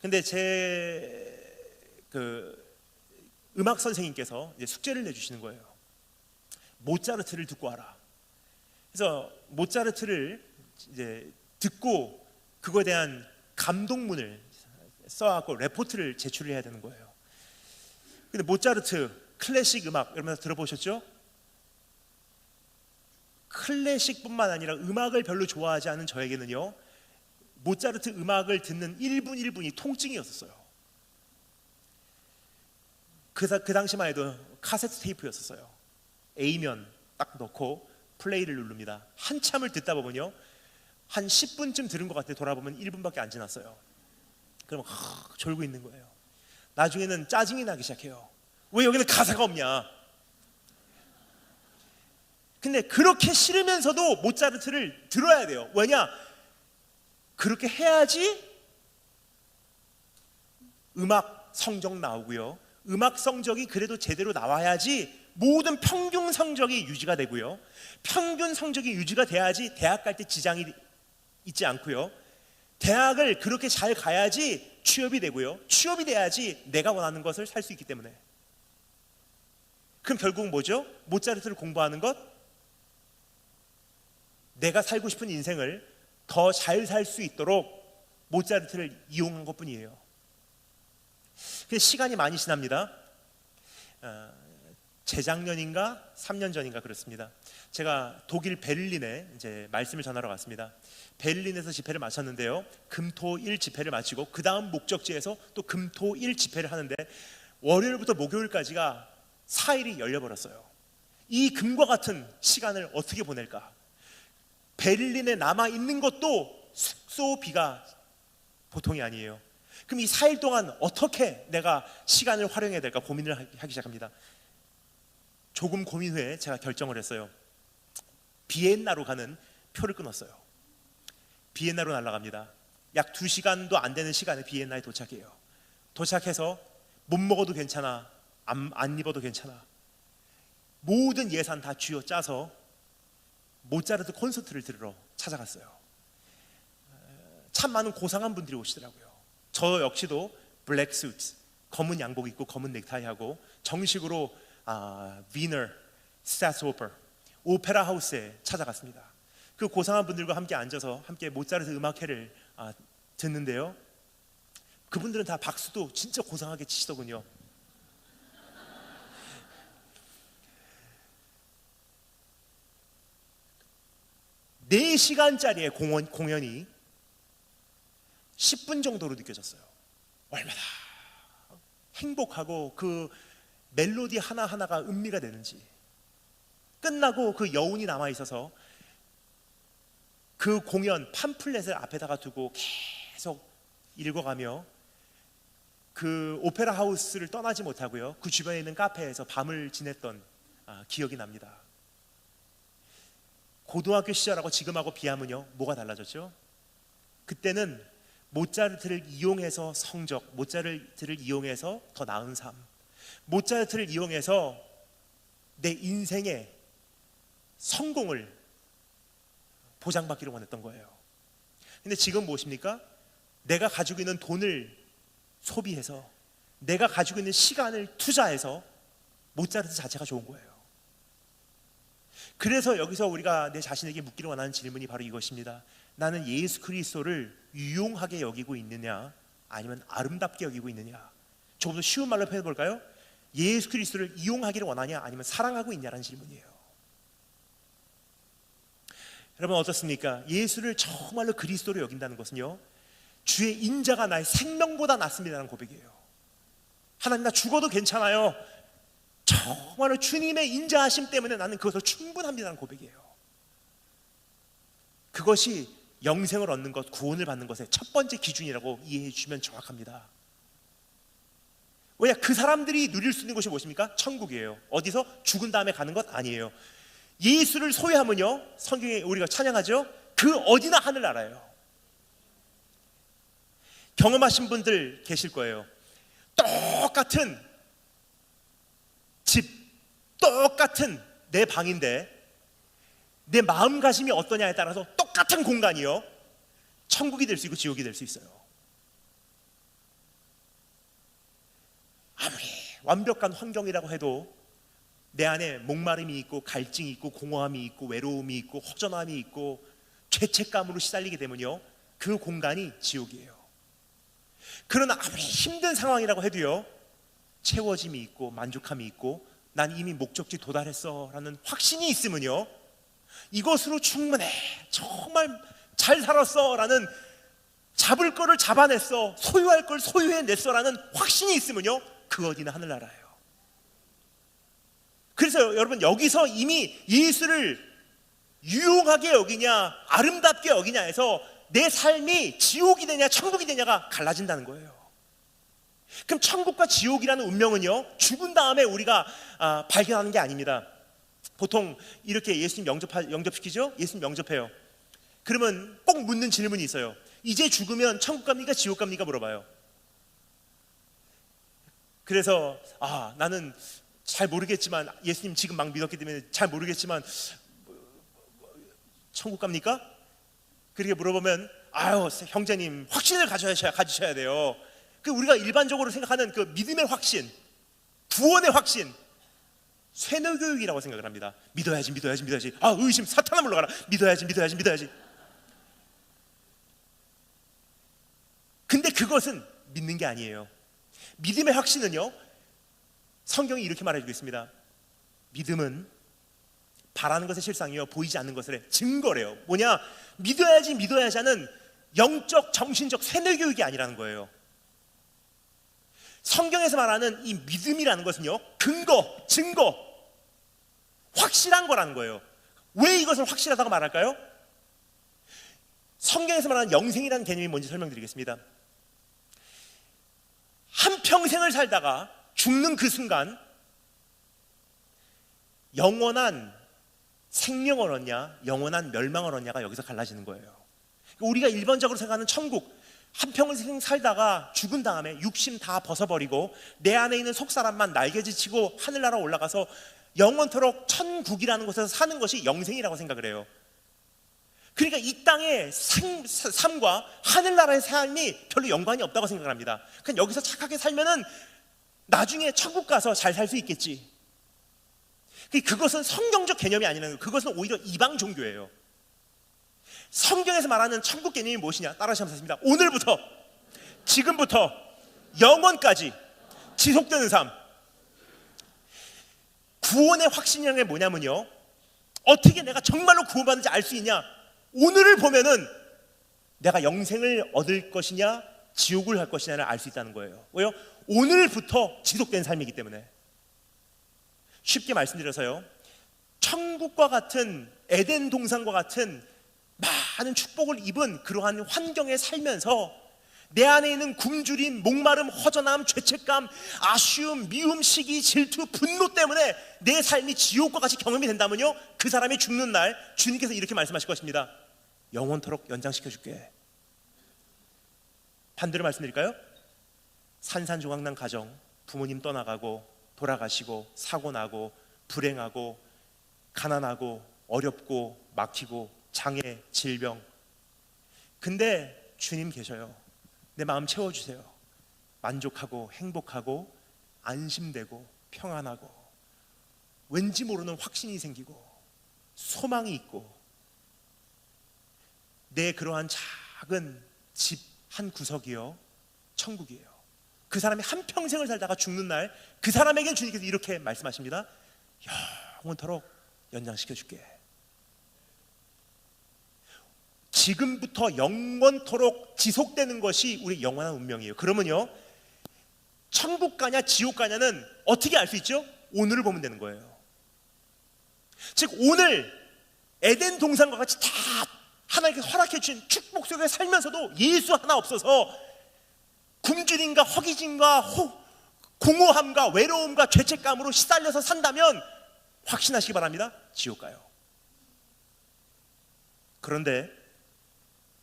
근데 제 음악 선생님께서 이제 숙제를 내주시는 거예요. 모차르트를 듣고 와라. 그래서 모차르트를 이제 듣고 그거에 대한 감동문을 써갖고 레포트를 제출을 해야 되는 거예요. 근데 모차르트 클래식 음악 여러분 들어보셨죠? 클래식뿐만 아니라 음악을 별로 좋아하지 않은 저에게는요, 모차르트 음악을 듣는 1분 1분이 통증이었어요. 그 당시만 해도 카세트 테이프였었어요. A면 딱 넣고 플레이를 누릅니다. 한참을 듣다 보면요, 한 10분쯤 들은 것 같아요. 돌아보면 1분밖에 안 지났어요. 그러면 졸고 있는 거예요. 나중에는 짜증이 나기 시작해요. 왜 여기는 가사가 없냐? 근데 그렇게 싫으면서도 모차르트를 들어야 돼요. 왜냐? 그렇게 해야지 음악 성적 나오고요, 음악 성적이 그래도 제대로 나와야지 모든 평균 성적이 유지가 되고요, 평균 성적이 유지가 돼야지 대학 갈 때 지장이 있지 않고요, 대학을 그렇게 잘 가야지 취업이 되고요, 취업이 돼야지 내가 원하는 것을 살 수 있기 때문에. 그럼 결국 뭐죠? 모차르트를 공부하는 것, 내가 살고 싶은 인생을 더 잘 살 수 있도록 모차르트를 이용한 것뿐이에요. 시간이 많이 지납니다. 재작년인가 3년 전인가 그렇습니다. 제가 독일 베를린에 이제 말씀을 전하러 갔습니다. 베를린에서 집회를 마쳤는데요, 금토일 집회를 마치고 그 다음 목적지에서 또 금토일 집회를 하는데 월요일부터 목요일까지가 4일이 열려버렸어요. 이 금과 같은 시간을 어떻게 보낼까? 베를린에 남아있는 것도 숙소비가 보통이 아니에요. 그럼 이 4일 동안 어떻게 내가 시간을 활용해야 될까 고민을 하기 시작합니다. 조금 고민 후에 제가 결정을 했어요. 비엔나로 가는 표를 끊었어요. 비엔나로 날아갑니다. 약 2시간도 안 되는 시간에 비엔나에 도착해요. 도착해서 못 먹어도 괜찮아, 안 입어도 괜찮아, 모든 예산 다 쥐어짜서 모차르트 콘서트를 들으러 찾아갔어요. 참 많은 고상한 분들이 오시더라고요. 저 역시도 블랙 수트, 검은 양복 입고 검은 넥타이 하고 정식으로 위너 스타스오퍼 오페라 하우스에 찾아갔습니다. 그 고상한 분들과 함께 앉아서 함께 모차르트 음악회를 듣는데요, 그분들은 다 박수도 진짜 고상하게 치시더군요. 네 시간짜리의 공연이 10분 정도로 느껴졌어요. 얼마나 행복하고 그 멜로디 하나하나가 음미가 되는지. 끝나고 그 여운이 남아있어서 그 공연 팜플렛을 앞에다가 두고 계속 읽어가며 그 오페라 하우스를 떠나지 못하고요, 그 주변에 있는 카페에서 밤을 지냈던 기억이 납니다. 고등학교 시절하고 지금하고 비하면요, 뭐가 달라졌죠? 그때는 모차르트를 이용해서 성적, 모차르트를 이용해서 더 나은 삶, 모차르트를 이용해서 내 인생의 성공을 보장받기를 원했던 거예요. 근데 지금 무엇입니까? 내가 가지고 있는 돈을 소비해서, 내가 가지고 있는 시간을 투자해서 모차르트 자체가 좋은 거예요. 그래서 여기서 우리가 내 자신에게 묻기를 원하는 질문이 바로 이것입니다. 나는 예수 그리스도를 유용하게 여기고 있느냐, 아니면 아름답게 여기고 있느냐? 조금 더 쉬운 말로 해볼까요? 예수 그리스도를 이용하기를 원하냐, 아니면 사랑하고 있냐라는 질문이에요. 여러분 어떻습니까? 예수를 정말로 그리스도로 여긴다는 것은요, 주의 인자가 나의 생명보다 낫습니다라는 고백이에요. 하나님, 나 죽어도 괜찮아요. 정말로 주님의 인자하심 때문에 나는 그것으로 충분합니다라는 고백이에요. 그것이 영생을 얻는 것, 구원을 받는 것의 첫 번째 기준이라고 이해해 주시면 정확합니다. 왜냐? 그 사람들이 누릴 수 있는 것이 무엇입니까? 천국이에요. 어디서? 죽은 다음에 가는 것 아니에요. 예수를 소유하면요, 성경에 우리가 찬양하죠, 그 어디나 하늘나라예요. 경험하신 분들 계실 거예요. 똑같은 집, 똑같은 내 방인데 내 마음가짐이 어떠냐에 따라서 똑같은 공간이요, 천국이 될 수 있고 지옥이 될 수 있어요. 아무리 완벽한 환경이라고 해도 내 안에 목마름이 있고 갈증이 있고 공허함이 있고 외로움이 있고 허전함이 있고 죄책감으로 시달리게 되면요, 그 공간이 지옥이에요. 그러나 아무리 힘든 상황이라고 해도요, 채워짐이 있고 만족함이 있고 난 이미 목적지 도달했어 라는 확신이 있으면요, 이것으로 충분해, 정말 잘 살았어 라는, 잡을 거를 잡아냈어, 소유할 걸 소유해냈어 라는 확신이 있으면요, 그 어디나 하늘나라예요. 그래서 여러분, 여기서 이미 예수를 유용하게 여기냐 아름답게 여기냐에서 내 삶이 지옥이 되냐 천국이 되냐가 갈라진다는 거예요. 그럼 천국과 지옥이라는 운명은요, 죽은 다음에 우리가 발견하는 게 아닙니다. 보통 이렇게 예수님 영접시키죠? 예수님 영접해요. 그러면 꼭 묻는 질문이 있어요. 이제 죽으면 천국 갑니까 지옥 갑니까 물어봐요. 그래서 나는 잘 모르겠지만, 예수님 지금 막 믿었기 때문에 잘 모르겠지만 천국 갑니까? 그렇게 물어보면 형제님 확신을 가지셔야 돼요. 그 우리가 일반적으로 생각하는 그 믿음의 확신, 구원의 확신, 쇠뇌교육이라고 생각을 합니다. 믿어야지. 의심, 사탄아 물러가라. 믿어야지. 근데 그것은 믿는 게 아니에요. 믿음의 확신은요, 성경이 이렇게 말해주고 있습니다. 믿음은 바라는 것의 실상이요, 보이지 않는 것의 증거래요. 뭐냐? 믿어야지 하는 영적, 정신적 쇠뇌교육이 아니라는 거예요. 성경에서 말하는 이 믿음이라는 것은요, 근거, 증거, 확실한 거라는 거예요. 왜 이것을 확실하다고 말할까요? 성경에서 말하는 영생이라는 개념이 뭔지 설명드리겠습니다. 한평생을 살다가 죽는 그 순간 영원한 생명을 얻냐 영원한 멸망을 얻냐가 여기서 갈라지는 거예요. 우리가 일반적으로 생각하는 천국, 한평생 살다가 죽은 다음에 육신 다 벗어버리고 내 안에 있는 속사람만 날개짓치고 하늘나라 올라가서 영원토록 천국이라는 곳에서 사는 것이 영생이라고 생각을 해요. 그러니까 이 땅의 삶과 하늘나라의 삶이 별로 연관이 없다고 생각을 합니다. 그냥 여기서 착하게 살면은 나중에 천국 가서 잘 살 수 있겠지. 그것은 성경적 개념이 아니라는 거예요. 그것은 오히려 이방 종교예요. 성경에서 말하는 천국 개념이 무엇이냐? 따라하시면 되겠습니다. 오늘부터, 지금부터 영원까지 지속되는 삶. 구원의 확신이라는 게 뭐냐면요, 어떻게 내가 정말로 구원받는지 알 수 있냐? 오늘을 보면은 내가 영생을 얻을 것이냐 지옥을 할 것이냐를 알 수 있다는 거예요. 왜요? 오늘부터 지속된 삶이기 때문에. 쉽게 말씀드려서요, 천국과 같은 에덴 동산과 같은 많은 축복을 입은 그러한 환경에 살면서 내 안에 있는 굶주림, 목마름, 허전함, 죄책감, 아쉬움, 미움, 시기, 질투, 분노 때문에 내 삶이 지옥과 같이 경험이 된다면요, 그 사람이 죽는 날 주님께서 이렇게 말씀하실 것입니다. 영원토록 연장시켜줄게. 반대로 말씀드릴까요? 산산조각난 가정, 부모님 떠나가고 돌아가시고 사고나고 불행하고 가난하고 어렵고 막히고 장애, 질병, 근데 주님 계셔요. 내 마음 채워주세요. 만족하고 행복하고 안심되고 평안하고 왠지 모르는 확신이 생기고 소망이 있고, 내 그러한 작은 집 한 구석이요 천국이에요. 그 사람이 한평생을 살다가 죽는 날 그 사람에겐 주님께서 이렇게 말씀하십니다. 영원토록 연장시켜줄게. 지금부터 영원토록 지속되는 것이 우리 영원한 운명이에요. 그러면요, 천국 가냐 지옥 가냐는 어떻게 알 수 있죠? 오늘을 보면 되는 거예요. 즉 오늘 에덴 동산과 같이 다 하나님께서 허락해 주신 축복 속에 살면서도 예수 하나 없어서 굶주림과 허기짐과 공허함과 외로움과 죄책감으로 시달려서 산다면 확신하시기 바랍니다. 지옥 가요. 그런데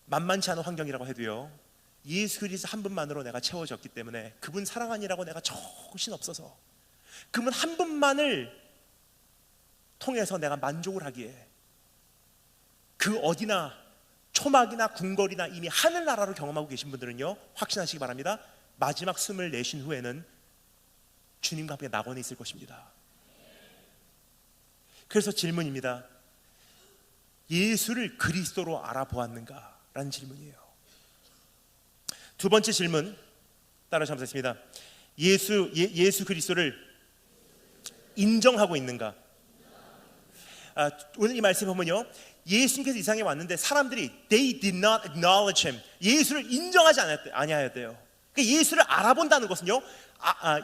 만만치 않은 환경이라고 해도요, 예수 그리스도 한 분만으로 내가 채워졌기 때문에 그분 사랑하니라고 내가 정신없어서 그분 한 분만을 통해서 내가 만족을 하기에 그 어디나 초막이나 궁궐이나 이미 하늘나라로 경험하고 계신 분들은요, 확신하시기 바랍니다. 마지막 숨을 내쉰 후에는 주님과 함께 낙원에 있을 것입니다. 그래서 질문입니다. 예수를 그리스도로 알아보았는가? 라는 질문이에요. 두 번째 질문 따라서 한번 하겠습니다. 예수 그리스도를 인정하고 있는가? 오늘 이 말씀 보면요, 예수님께서 이 세상에 왔는데 사람들이 they did not acknowledge him, 예수를 인정하지 아니하였대요. 그러니까 예수를 알아본다는 것은요,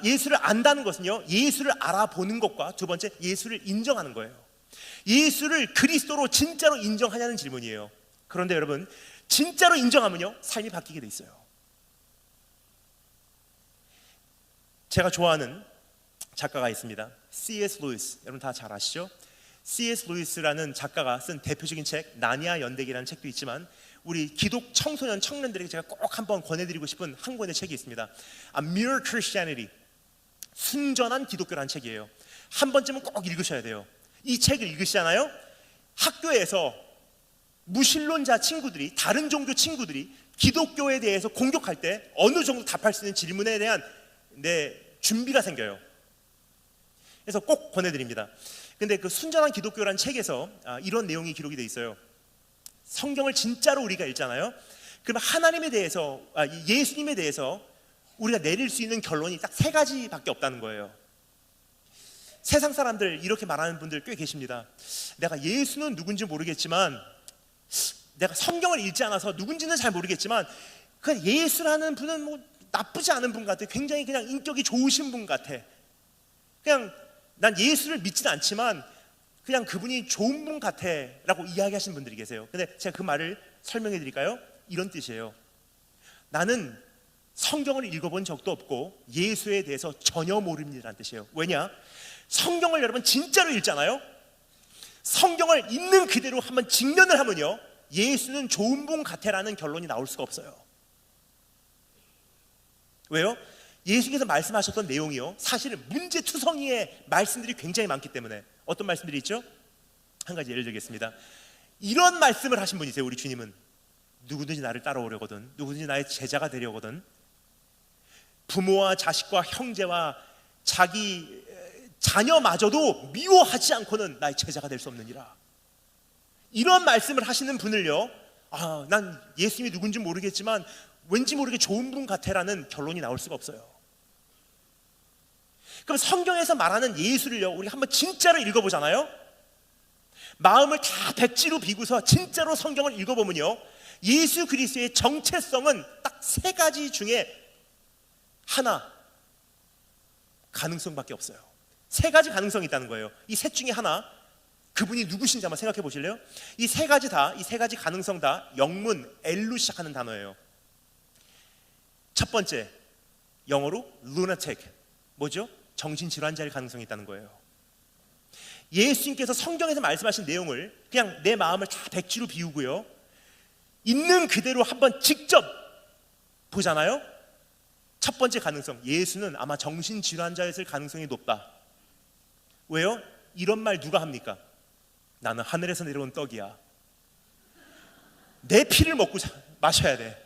예수를 안다는 것은요, 예수를 알아보는 것과 두 번째 예수를 인정하는 거예요. 예수를 그리스도로 진짜로 인정하냐는 질문이에요. 그런데 여러분, 진짜로 인정하면요, 삶이 바뀌게 돼 있어요. 제가 좋아하는 작가가 있습니다. C.S. 루이스, 여러분 다 잘 아시죠? C.S. 루이스라는 작가가 쓴 대표적인 책 나니아 연대기라는 책도 있지만, 우리 기독 청소년 청년들에게 제가 꼭 한번 권해드리고 싶은 한 권의 책이 있습니다. A Mere Christianity, 순전한 기독교라는 책이에요. 한 번쯤은 꼭 읽으셔야 돼요. 이 책을 읽으시잖아요, 학교에서 무신론자 친구들이, 다른 종교 친구들이 기독교에 대해서 공격할 때 어느 정도 답할 수 있는 질문에 대한 준비가 생겨요. 그래서 꼭 권해드립니다. 근데 그 순전한 기독교라는 책에서 이런 내용이 기록이 돼 있어요. 성경을 진짜로 우리가 읽잖아요. 그러면 하나님에 대해서, 예수님에 대해서 우리가 내릴 수 있는 결론이 딱 세 가지밖에 없다는 거예요. 세상 사람들 이렇게 말하는 분들 꽤 계십니다. 내가 예수는 누군지 모르겠지만, 내가 성경을 읽지 않아서 누군지는 잘 모르겠지만, 그 예수라는 분은 뭐 나쁘지 않은 분 같아. 굉장히 그냥 인격이 좋으신 분 같아. 그냥 난 예수를 믿지는 않지만 그냥 그분이 좋은 분 같아 라고 이야기하시는 분들이 계세요. 근데 제가 그 말을 설명해 드릴까요? 이런 뜻이에요. 나는 성경을 읽어본 적도 없고 예수에 대해서 전혀 모릅니다라는 뜻이에요. 왜냐? 성경을 여러분 진짜로 읽잖아요. 성경을 있는 그대로 한번 직면을 하면요, 예수는 좋은 분 같아라는 결론이 나올 수가 없어요. 왜요? 예수님께서 말씀하셨던 내용이요, 사실은 문제투성이의 말씀들이 굉장히 많기 때문에. 어떤 말씀들이 있죠? 한 가지 예를 들겠습니다. 이런 말씀을 하신 분이세요. 우리 주님은 누구든지 나를 따라오려거든, 누구든지 나의 제자가 되려거든, 부모와 자식과 형제와 자기 자녀마저도 미워하지 않고는 나의 제자가 될 수 없느니라. 이런 말씀을 하시는 분을요, 난 예수님이 누군지 모르겠지만 왠지 모르게 좋은 분 같아라는 결론이 나올 수가 없어요. 그럼 성경에서 말하는 예수를요, 우리 한번 진짜로 읽어보잖아요. 마음을 다 백지로 비고서 진짜로 성경을 읽어보면요, 예수 그리스도의 정체성은 딱 세 가지 중에 하나 가능성밖에 없어요. 세 가지 가능성이 있다는 거예요. 이 셋 중에 하나, 그분이 누구신지 한번 생각해 보실래요? 이 세 가지 가능성 다 영문 L로 시작하는 단어예요. 첫 번째, 영어로 lunatic, 뭐죠? 정신질환자일 가능성이 있다는 거예요. 예수님께서 성경에서 말씀하신 내용을 그냥 내 마음을 다 백지로 비우고요, 있는 그대로 한번 직접 보잖아요. 첫 번째 가능성, 예수는 아마 정신질환자였을 가능성이 높다. 왜요? 이런 말 누가 합니까? 나는 하늘에서 내려온 떡이야. 내 피를 먹고 마셔야 돼.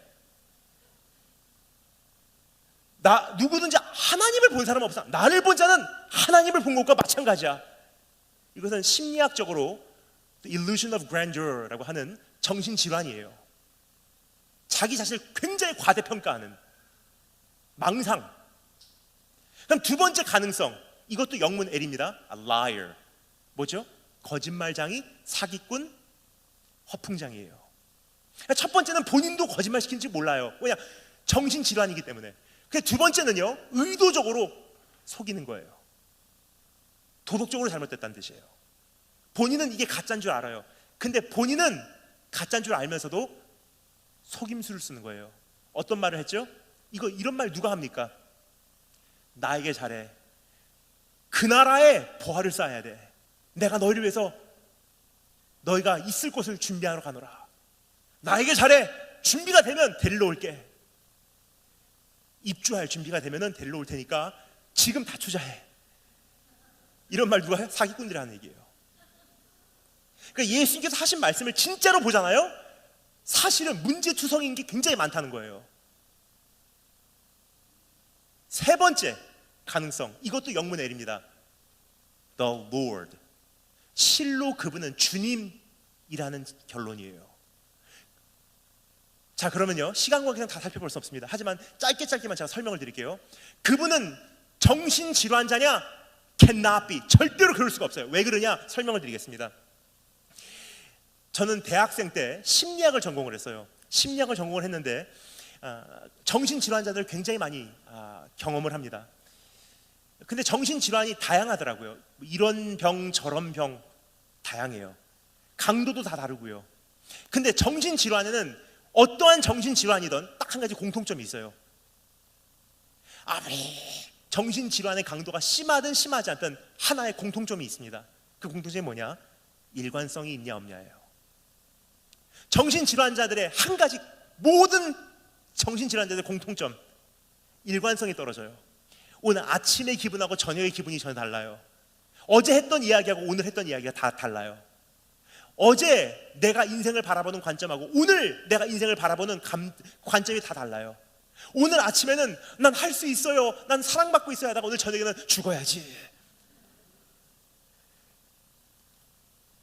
나 누구든지 하나님을 본 사람은 없어. 나를 본 자는 하나님을 본 것과 마찬가지야. 이것은 심리학적으로 illusion of grandeur라고 하는 정신질환이에요. 자기 자신을 굉장히 과대평가하는 망상. 그럼 두 번째 가능성, 이것도 영문 L입니다. A liar, 뭐죠? 거짓말장이, 사기꾼, 허풍장이에요. 첫 번째는 본인도 거짓말 시키는지 몰라요. 왜냐? 정신질환이기 때문에. 두 번째는요, 의도적으로 속이는 거예요. 도덕적으로 잘못됐다는 뜻이에요. 본인은 이게 가짜인 줄 알아요. 근데 본인은 가짜인 줄 알면서도 속임수를 쓰는 거예요. 어떤 말을 했죠? 이런 말 누가 합니까? 나에게 잘해. 그 나라에 보화를 쌓아야 돼. 내가 너희를 위해서 너희가 있을 곳을 준비하러 가노라. 나에게 잘해. 준비가 되면 데리러 올게. 입주할 준비가 되면은 데리러 올 테니까 지금 다 투자해. 이런 말 누가 해요? 사기꾼들이 하는 얘기예요. 그러니까 예수님께서 하신 말씀을 진짜로 보잖아요. 사실은 문제투성인 게 굉장히 많다는 거예요. 세 번째 가능성, 이것도 영문의 L입니다. The Lord. 실로 그분은 주님이라는 결론이에요. 자, 그러면요, 시간 관계상 다 살펴볼 수 없습니다. 하지만 짧게만 제가 설명을 드릴게요. 그분은 정신질환자냐? cannot be. 절대로 그럴 수가 없어요. 왜 그러냐? 설명을 드리겠습니다. 저는 대학생 때 심리학을 전공을 했어요. 심리학을 전공을 했는데 정신질환자들 굉장히 많이 경험을 합니다. 근데 정신질환이 다양하더라고요. 이런 병 저런 병 다양해요. 강도도 다 다르고요. 근데 정신질환에는 어떠한 정신질환이든 딱 한 가지 공통점이 있어요. 아무리 정신질환의 강도가 심하든 심하지 않든 하나의 공통점이 있습니다. 그 공통점이 뭐냐? 일관성이 있냐 없냐예요. 정신질환자들의 한 가지, 모든 정신질환자들의 공통점, 일관성이 떨어져요. 오늘 아침의 기분하고 저녁의 기분이 전혀 달라요. 어제 했던 이야기하고 오늘 했던 이야기가 다 달라요. 어제 내가 인생을 바라보는 관점하고 오늘 내가 인생을 바라보는 관점이 다 달라요. 오늘 아침에는 난 할 수 있어요, 난 사랑받고 있어야 하다가 오늘 저녁에는 죽어야지.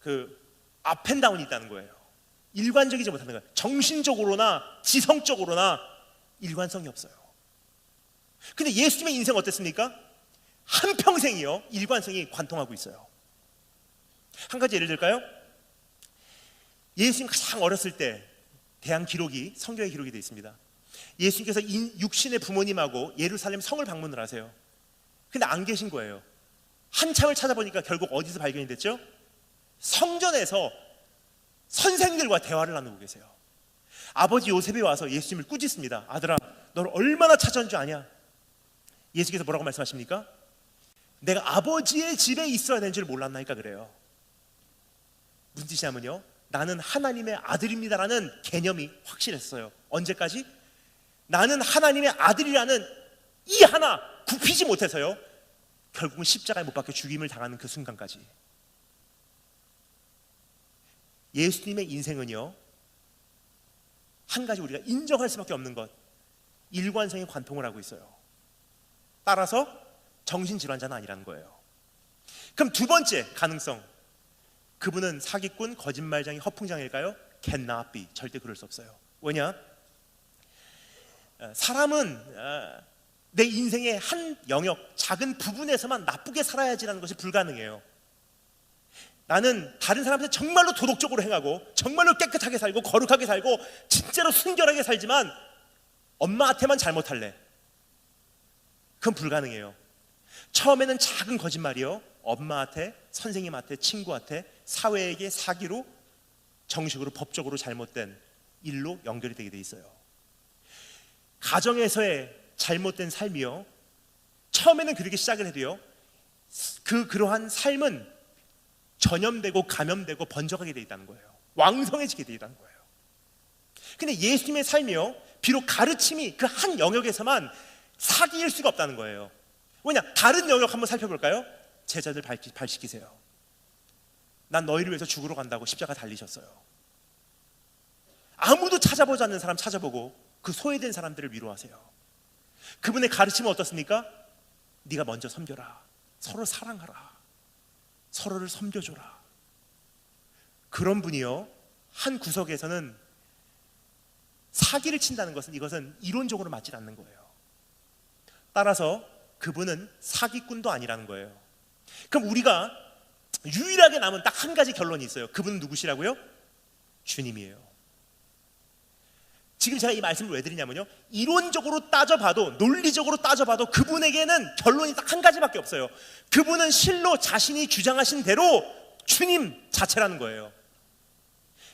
그 업앤다운이 있다는 거예요. 일관적이지 못하는 거예요. 정신적으로나 지성적으로나 일관성이 없어요. 근데 예수님의 인생 어땠습니까? 한평생이요, 일관성이 관통하고 있어요. 한 가지 예를 들까요? 예수님 가장 어렸을 때 대한 기록이 성경에 기록이 되어 있습니다. 예수님께서 육신의 부모님하고 예루살렘 성을 방문을 하세요. 근데 안 계신 거예요. 한참을 찾아보니까 결국 어디서 발견이 됐죠? 성전에서 선생들과 대화를 나누고 계세요. 아버지 요셉이 와서 예수님을 꾸짖습니다. 아들아, 너를 얼마나 찾아온 줄 아냐? 예수께서 뭐라고 말씀하십니까? 내가 아버지의 집에 있어야 되는 줄 몰랐나니까 그래요. 무슨 뜻이냐면요, 나는 하나님의 아들입니다라는 개념이 확실했어요. 언제까지? 나는 하나님의 아들이라는 이 하나 굽히지 못해서요, 결국은 십자가에 못 박혀 죽임을 당하는 그 순간까지. 예수님의 인생은요, 한 가지 우리가 인정할 수밖에 없는 것, 일관성이 관통을 하고 있어요. 따라서 정신질환자는 아니라는 거예요. 그럼 두 번째 가능성, 그분은 사기꾼, 거짓말장이, 허풍장일까요? cannot be. 절대 그럴 수 없어요. 왜냐? 사람은 내 인생의 한 영역, 작은 부분에서만 나쁘게 살아야지라는 것이 불가능해요. 나는 다른 사람한테 정말로 도덕적으로 행하고 정말로 깨끗하게 살고 거룩하게 살고 진짜로 순결하게 살지만 엄마한테만 잘못할래. 그건 불가능해요. 처음에는 작은 거짓말이요, 엄마한테, 선생님한테, 친구한테, 사회에게 사기로, 정식으로, 법적으로 잘못된 일로 연결이 되게 돼 있어요. 가정에서의 잘못된 삶이요, 처음에는 그렇게 시작을 해도요, 그러한 삶은 전염되고 감염되고 번져가게 돼 있다는 거예요. 왕성해지게 돼 있다는 거예요. 근데 예수님의 삶이요, 비록 가르침이 그 한 영역에서만 사기일 수가 없다는 거예요. 왜냐? 다른 영역 한번 살펴볼까요? 제자들 발시키세요. 난 너희를 위해서 죽으러 간다고 십자가 달리셨어요. 아무도 찾아보지 않는 사람 찾아보고 그 소외된 사람들을 위로하세요. 그분의 가르침은 어떻습니까? 네가 먼저 섬겨라, 서로 사랑하라, 서로를 섬겨줘라. 그런 분이요, 한 구석에서는 사기를 친다는 것은, 이것은 이론적으로 맞지 않는 거예요. 따라서 그분은 사기꾼도 아니라는 거예요. 그럼 우리가 유일하게 남은 딱 한 가지 결론이 있어요. 그분은 누구시라고요? 주님이에요. 지금 제가 이 말씀을 왜 드리냐면요, 이론적으로 따져봐도, 논리적으로 따져봐도 그분에게는 결론이 딱 한 가지밖에 없어요. 그분은 실로 자신이 주장하신 대로 주님 자체라는 거예요.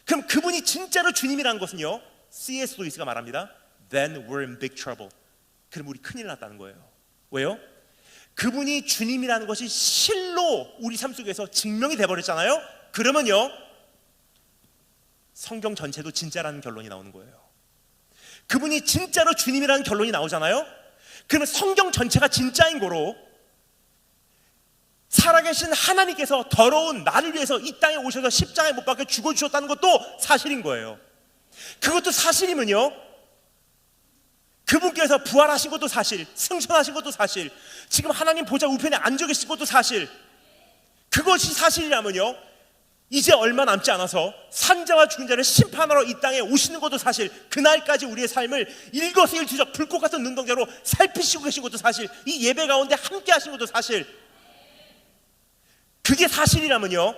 그럼 그분이 진짜로 주님이라는 것은요, C.S. 루이스가 말합니다. Then we're in big trouble. 그럼 우리 큰일 났다는 거예요. 왜요? 그분이 주님이라는 것이 실로 우리 삶 속에서 증명이 돼버렸잖아요. 그러면요, 성경 전체도 진짜라는 결론이 나오는 거예요. 그분이 진짜로 주님이라는 결론이 나오잖아요. 그러면 성경 전체가 진짜인 거로 살아계신 하나님께서 더러운 나를 위해서 이 땅에 오셔서 십자가에 못 박혀 죽어주셨다는 것도 사실인 거예요. 그것도 사실이면요, 그분께서 부활하신 것도 사실, 승천하신 것도 사실, 지금 하나님 보좌 우편에 앉아 계신 것도 사실, 그것이 사실이라면요, 이제 얼마 남지 않아서 산자와 죽은 자를 심판하러 이 땅에 오시는 것도 사실, 그날까지 우리의 삶을 일거수일투족 불꽃 같은 눈동자로 살피시고 계신 것도 사실, 이 예배 가운데 함께 하신 것도 사실, 그게 사실이라면요,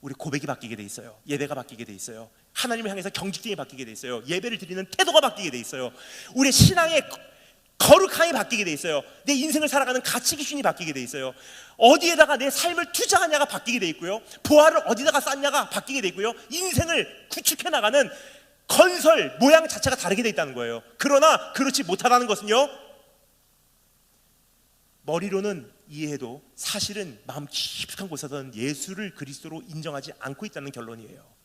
우리 고백이 바뀌게 돼 있어요. 예배가 바뀌게 돼 있어요. 하나님을 향해서 경직됨이 바뀌게 돼 있어요. 예배를 드리는 태도가 바뀌게 돼 있어요. 우리의 신앙의 거룩함이 바뀌게 돼 있어요. 내 인생을 살아가는 가치 기준이 바뀌게 돼 있어요. 어디에다가 내 삶을 투자하냐가 바뀌게 돼 있고요, 보화를 어디다가 쌓냐가 바뀌게 돼 있고요, 인생을 구축해 나가는 건설 모양 자체가 다르게 돼 있다는 거예요. 그러나 그렇지 못하다는 것은요, 머리로는 이해해도 사실은 마음 깊숙한 곳에서는 예수를 그리스도로 인정하지 않고 있다는 결론이에요.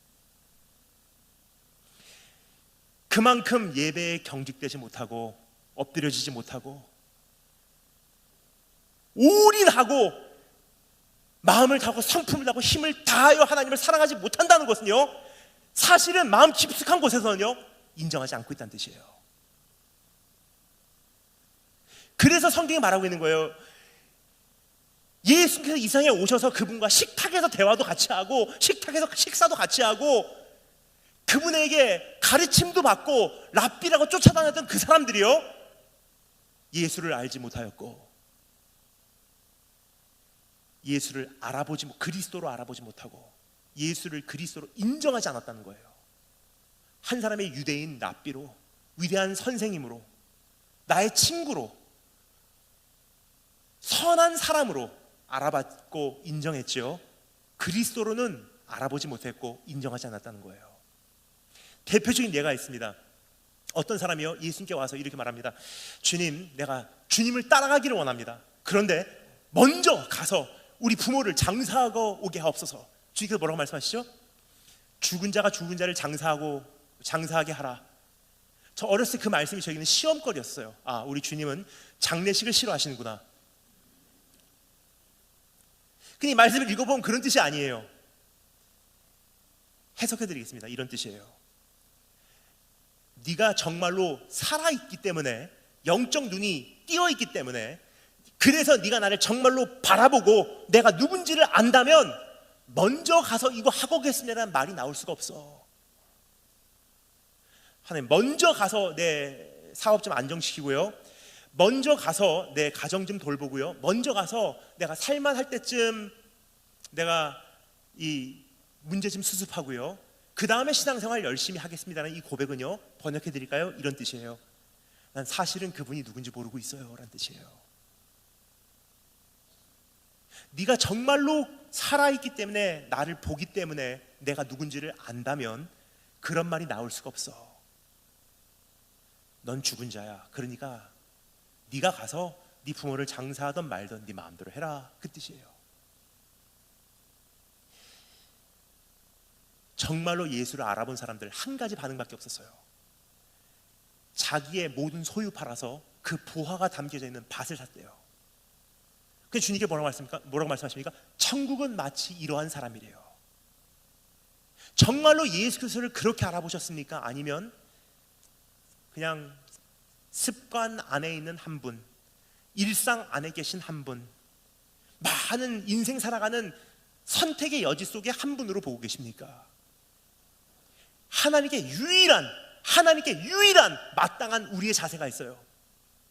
그만큼 예배에 경직되지 못하고 엎드려지지 못하고 올인하고 마음을 다하고 성품을 다하고 힘을 다하여 하나님을 사랑하지 못한다는 것은요, 사실은 마음 깊숙한 곳에서는요 인정하지 않고 있다는 뜻이에요. 그래서 성경이 말하고 있는 거예요. 예수께서 이 세상에 오셔서 그분과 식탁에서 대화도 같이 하고 식탁에서 식사도 같이 하고 그분에게 가르침도 받고 랍비라고 쫓아다녔던 그 사람들이요, 예수를 알지 못하였고 예수를 그리스도로 알아보지 못하고 예수를 그리스도로 인정하지 않았다는 거예요. 한 사람의 유대인 랍비로, 위대한 선생님으로, 나의 친구로, 선한 사람으로 알아봤고 인정했죠. 그리스도로는 알아보지 못했고 인정하지 않았다는 거예요. 대표적인 예가 있습니다. 어떤 사람이요, 예수님께 와서 이렇게 말합니다. 주님, 내가 주님을 따라가기를 원합니다. 그런데 먼저 가서 우리 부모를 장사하고 오게 하옵소서. 주님께서 뭐라고 말씀하시죠? 죽은 자가 죽은 자를 장사하게 하라. 저 어렸을 때 그 말씀이 저에게는 시험거리였어요. 아, 우리 주님은 장례식을 싫어하시는구나. 근데 이 말씀을 읽어보면 그런 뜻이 아니에요. 해석해드리겠습니다. 이런 뜻이에요. 네가 정말로 살아있기 때문에, 영적 눈이 띄어있기 때문에, 그래서 네가 나를 정말로 바라보고 내가 누군지를 안다면 먼저 가서 이거 하고 오겠습니다라는 말이 나올 수가 없어. 하나님, 먼저 가서 내 사업 좀 안정시키고요, 먼저 가서 내 가정 좀 돌보고요, 먼저 가서 내가 살만할 때쯤 내가 이 문제 좀 수습하고요, 그 다음에 신앙생활 열심히 하겠습니다라는 이 고백은요, 번역해 드릴까요? 이런 뜻이에요. 난 사실은 그분이 누군지 모르고 있어요 라는 뜻이에요. 네가 정말로 살아있기 때문에, 나를 보기 때문에 내가 누군지를 안다면 그런 말이 나올 수가 없어. 넌 죽은 자야. 그러니까 네가 가서 네 부모를 장사하던 말던 네 마음대로 해라, 그 뜻이에요. 정말로 예수를 알아본 사람들 한 가지 반응밖에 없었어요. 자기의 모든 소유 팔아서 그 보화가 담겨져 있는 밭을 샀대요. 그래서 주님께 뭐라고 말씀하십니까? 천국은 마치 이러한 사람이래요. 정말로 예수 그리스도를 그렇게 알아보셨습니까? 아니면 그냥 습관 안에 있는 한 분, 일상 안에 계신 한 분, 많은 인생 살아가는 선택의 여지 속에 한 분으로 보고 계십니까? 하나님께 유일한 마땅한 우리의 자세가 있어요.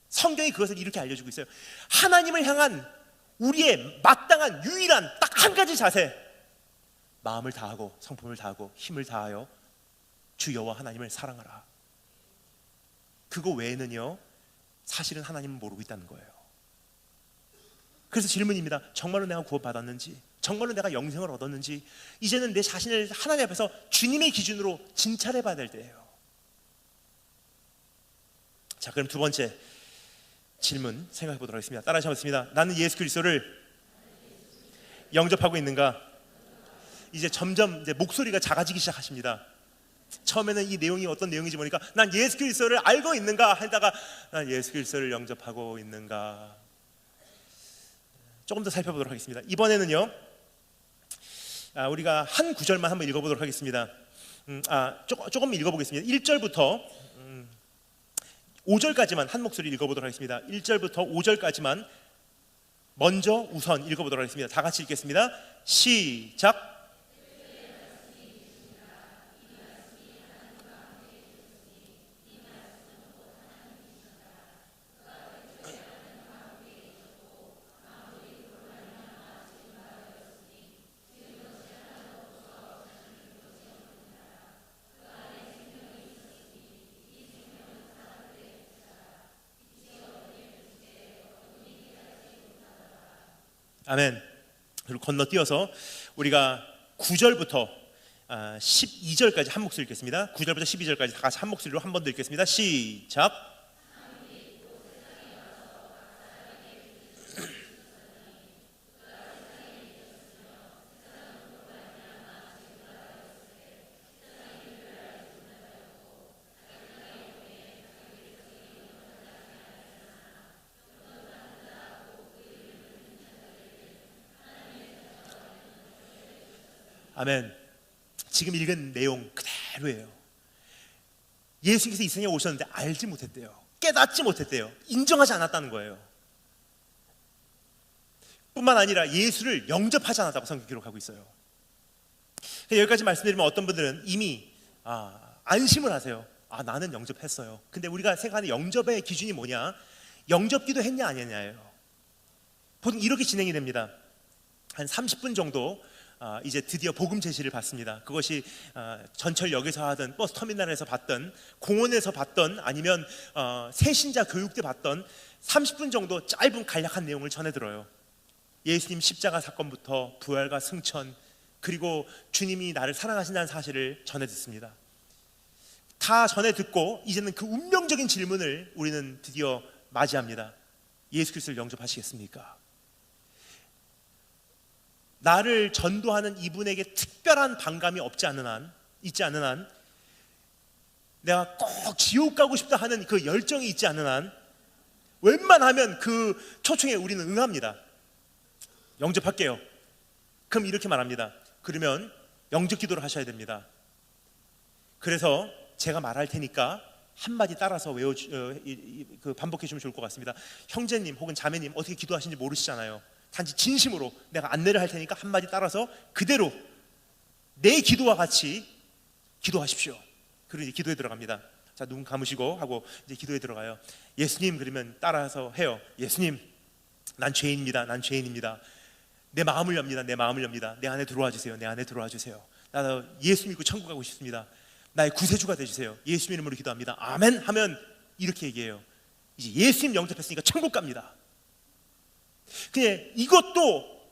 성경이 그것을 이렇게 알려주고 있어요. 하나님을 향한 우리의 마땅한 유일한 딱 한 가지 자세, 마음을 다하고 성품을 다하고 힘을 다하여 주 여호와 하나님을 사랑하라. 그거 외에는요, 사실은 하나님은 모르고 있다는 거예요. 그래서 질문입니다. 정말로 내가 구원받았는지, 정말로 내가 영생을 얻었는지, 이제는 내 자신을 하나님 앞에서 주님의 기준으로 진찰해 봐야 될 때예요. 자, 그럼 두 번째 질문 생각해 보도록 하겠습니다. 따라하시 겠습니다. 나는 예수 그리스도를 영접하고 있는가? 이제 점점 목소리가 작아지기 시작하십니다. 처음에는 이 내용이 어떤 내용인지 보니까 난 예수 그리스도를 알고 있는가 하다가 난 예수 그리스도를 영접하고 있는가. 조금 더 살펴보도록 하겠습니다. 이번에는요, 우리가 한 구절만 한번 읽어보도록 하겠습니다. 조금 읽어보겠습니다. 1절부터 5절까지만 한 목소리 읽어보도록 하겠습니다. 1절부터 5절까지만 먼저 우선 읽어보도록 하겠습니다. 다 같이 읽겠습니다. 시작. 아멘. 그리고 건너뛰어서 우리가 9절부터 12절까지 한 목소리 읽겠습니다. 9절부터 12절까지 다 같이 한 목소리로 한 번 더 읽겠습니다. 시작. 아멘. 지금 읽은 내용 그대로예요. 예수께서 이 세상에 오셨는데 알지 못했대요. 깨닫지 못했대요. 인정하지 않았다는 거예요. 뿐만 아니라 예수를 영접하지 않았다고 성경 기록하고 있어요. 여기까지 말씀드리면 어떤 분들은 이미 안심을 하세요. 나는 영접했어요. 근데 우리가 생각하는 영접의 기준이 뭐냐? 영접기도 했냐 안 했냐예요. 보통 이렇게 진행이 됩니다. 한 30분 정도 이제 드디어 복음 제시를 받습니다. 그것이 전철역에서 하든 버스 터미널에서 받든 공원에서 받든 아니면 새신자 교육 때 받든 30분 정도 짧은 간략한 내용을 전해 들어요. 예수님 십자가 사건부터 부활과 승천, 그리고 주님이 나를 사랑하신다는 사실을 전해 듣습니다. 다 전해 듣고 이제는 그 운명적인 질문을 우리는 드디어 맞이합니다. 예수 그리스도를 영접하시겠습니까? 나를 전도하는 이분에게 특별한 반감이 있지 않는 한, 내가 꼭 지옥 가고 싶다 하는 그 열정이 있지 않는 한, 웬만하면 그 초청에 우리는 응합니다. 영접할게요. 그럼 이렇게 말합니다. 그러면 영접 기도를 하셔야 됩니다. 그래서 제가 말할 테니까 한마디 따라서 반복해 주면 좋을 것 같습니다. 형제님 혹은 자매님 어떻게 기도하시는지 모르시잖아요. 단지 진심으로 내가 안내를 할 테니까 한마디 따라서 그대로 내 기도와 같이 기도하십시오. 그리고 이제 기도에 들어갑니다. 자, 눈 감으시고 하고 이제 기도에 들어가요. 예수님, 그러면 따라서 해요. 예수님, 난 죄인입니다. 난 죄인입니다. 내 마음을 엽니다. 내 마음을 엽니다. 내 안에 들어와 주세요. 내 안에 들어와 주세요. 나 예수 믿고 천국 가고 싶습니다. 나의 구세주가 되주세요. 예수 이름으로 기도합니다. 아멘 하면 이렇게 얘기해요. 이제 예수님 영접했으니까 천국 갑니다. 그냥 이것도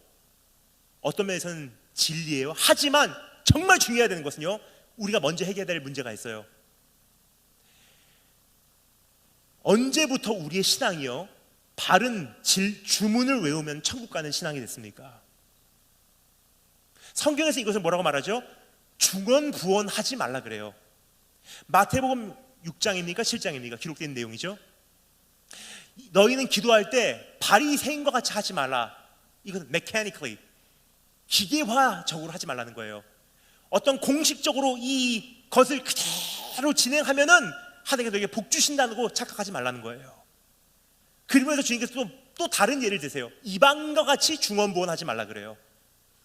어떤 면에서는 진리예요. 하지만 정말 중요해야 되는 것은요, 우리가 먼저 해결해야 될 문제가 있어요. 언제부터 우리의 신앙이요 바른 주문을 외우면 천국 가는 신앙이 됐습니까? 성경에서 이것을 뭐라고 말하죠? 중언부언하지 말라 그래요. 마태복음 6장입니까? 7장입니까? 기록된 내용이죠. 너희는 기도할 때 바리새인과 같이 하지 말라. 이건 mechanically, 기계화적으로 하지 말라는 거예요. 어떤 공식적으로 이것을 그대로 진행하면은 하나님께서 너에게 복 주신다고 착각하지 말라는 거예요. 그러면서 주님께서 또 다른 예를 드세요. 이방인과 같이 중언부언하지 말라 그래요.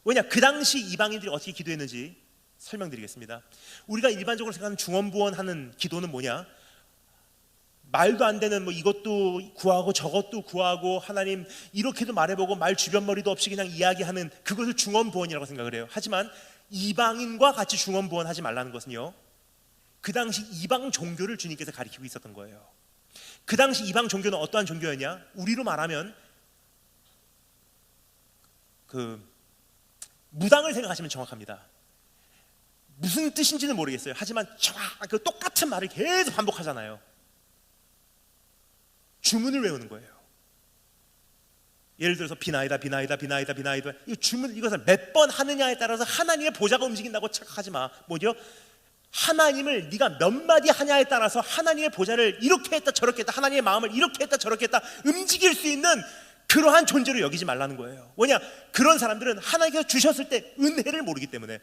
왜냐? 그 당시 이방인들이 어떻게 기도했는지 설명드리겠습니다. 우리가 일반적으로 생각하는 중언부언하는 기도는 뭐냐? 말도 안 되는 이것도 구하고 저것도 구하고 하나님 이렇게도 말해보고 말 주변머리도 없이 그냥 이야기하는 그것을 중언부언이라고 생각을 해요. 하지만 이방인과 같이 중언부언하지 말라는 것은요, 그 당시 이방 종교를 주님께서 가리키고 있었던 거예요. 그 당시 이방 종교는 어떠한 종교였냐? 우리로 말하면 무당을 생각하시면 정확합니다. 무슨 뜻인지는 모르겠어요. 하지만 그 똑같은 말을 계속 반복하잖아요. 주문을 외우는 거예요. 예를 들어서 비나이다 비나이다 비나이다 비나이다, 이 주문, 이것을 몇 번 하느냐에 따라서 하나님의 보좌가 움직인다고 착각하지 마. 뭐죠? 하나님을 네가 몇 마디 하냐에 따라서 하나님의 보좌를 이렇게 했다 저렇게 했다, 하나님의 마음을 이렇게 했다 저렇게 했다 움직일 수 있는 그러한 존재로 여기지 말라는 거예요. 왜냐? 그런 사람들은 하나님께서 주셨을 때 은혜를 모르기 때문에,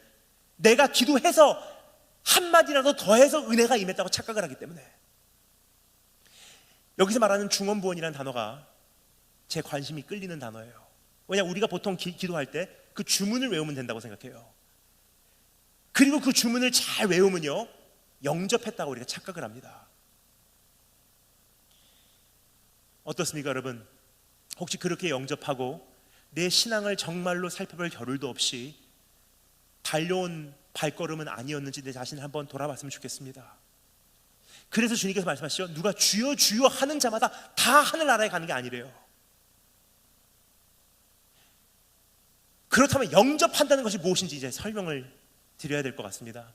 내가 기도해서 한마디라도 더해서 은혜가 임했다고 착각을 하기 때문에. 여기서 말하는 중언부언이라는 단어가 제 관심이 끌리는 단어예요. 왜냐? 우리가 보통 기도할 때 그 주문을 외우면 된다고 생각해요. 그리고 그 주문을 잘 외우면요, 영접했다고 우리가 착각을 합니다. 어떻습니까 여러분? 혹시 그렇게 영접하고 내 신앙을 정말로 살펴볼 겨를도 없이 달려온 발걸음은 아니었는지 내 자신을 한번 돌아봤으면 좋겠습니다. 그래서 주님께서 말씀하시죠. 누가 주여 주여 하는 자마다 다 하늘나라에 가는 게 아니래요. 그렇다면 영접한다는 것이 무엇인지 이제 설명을 드려야 될 것 같습니다.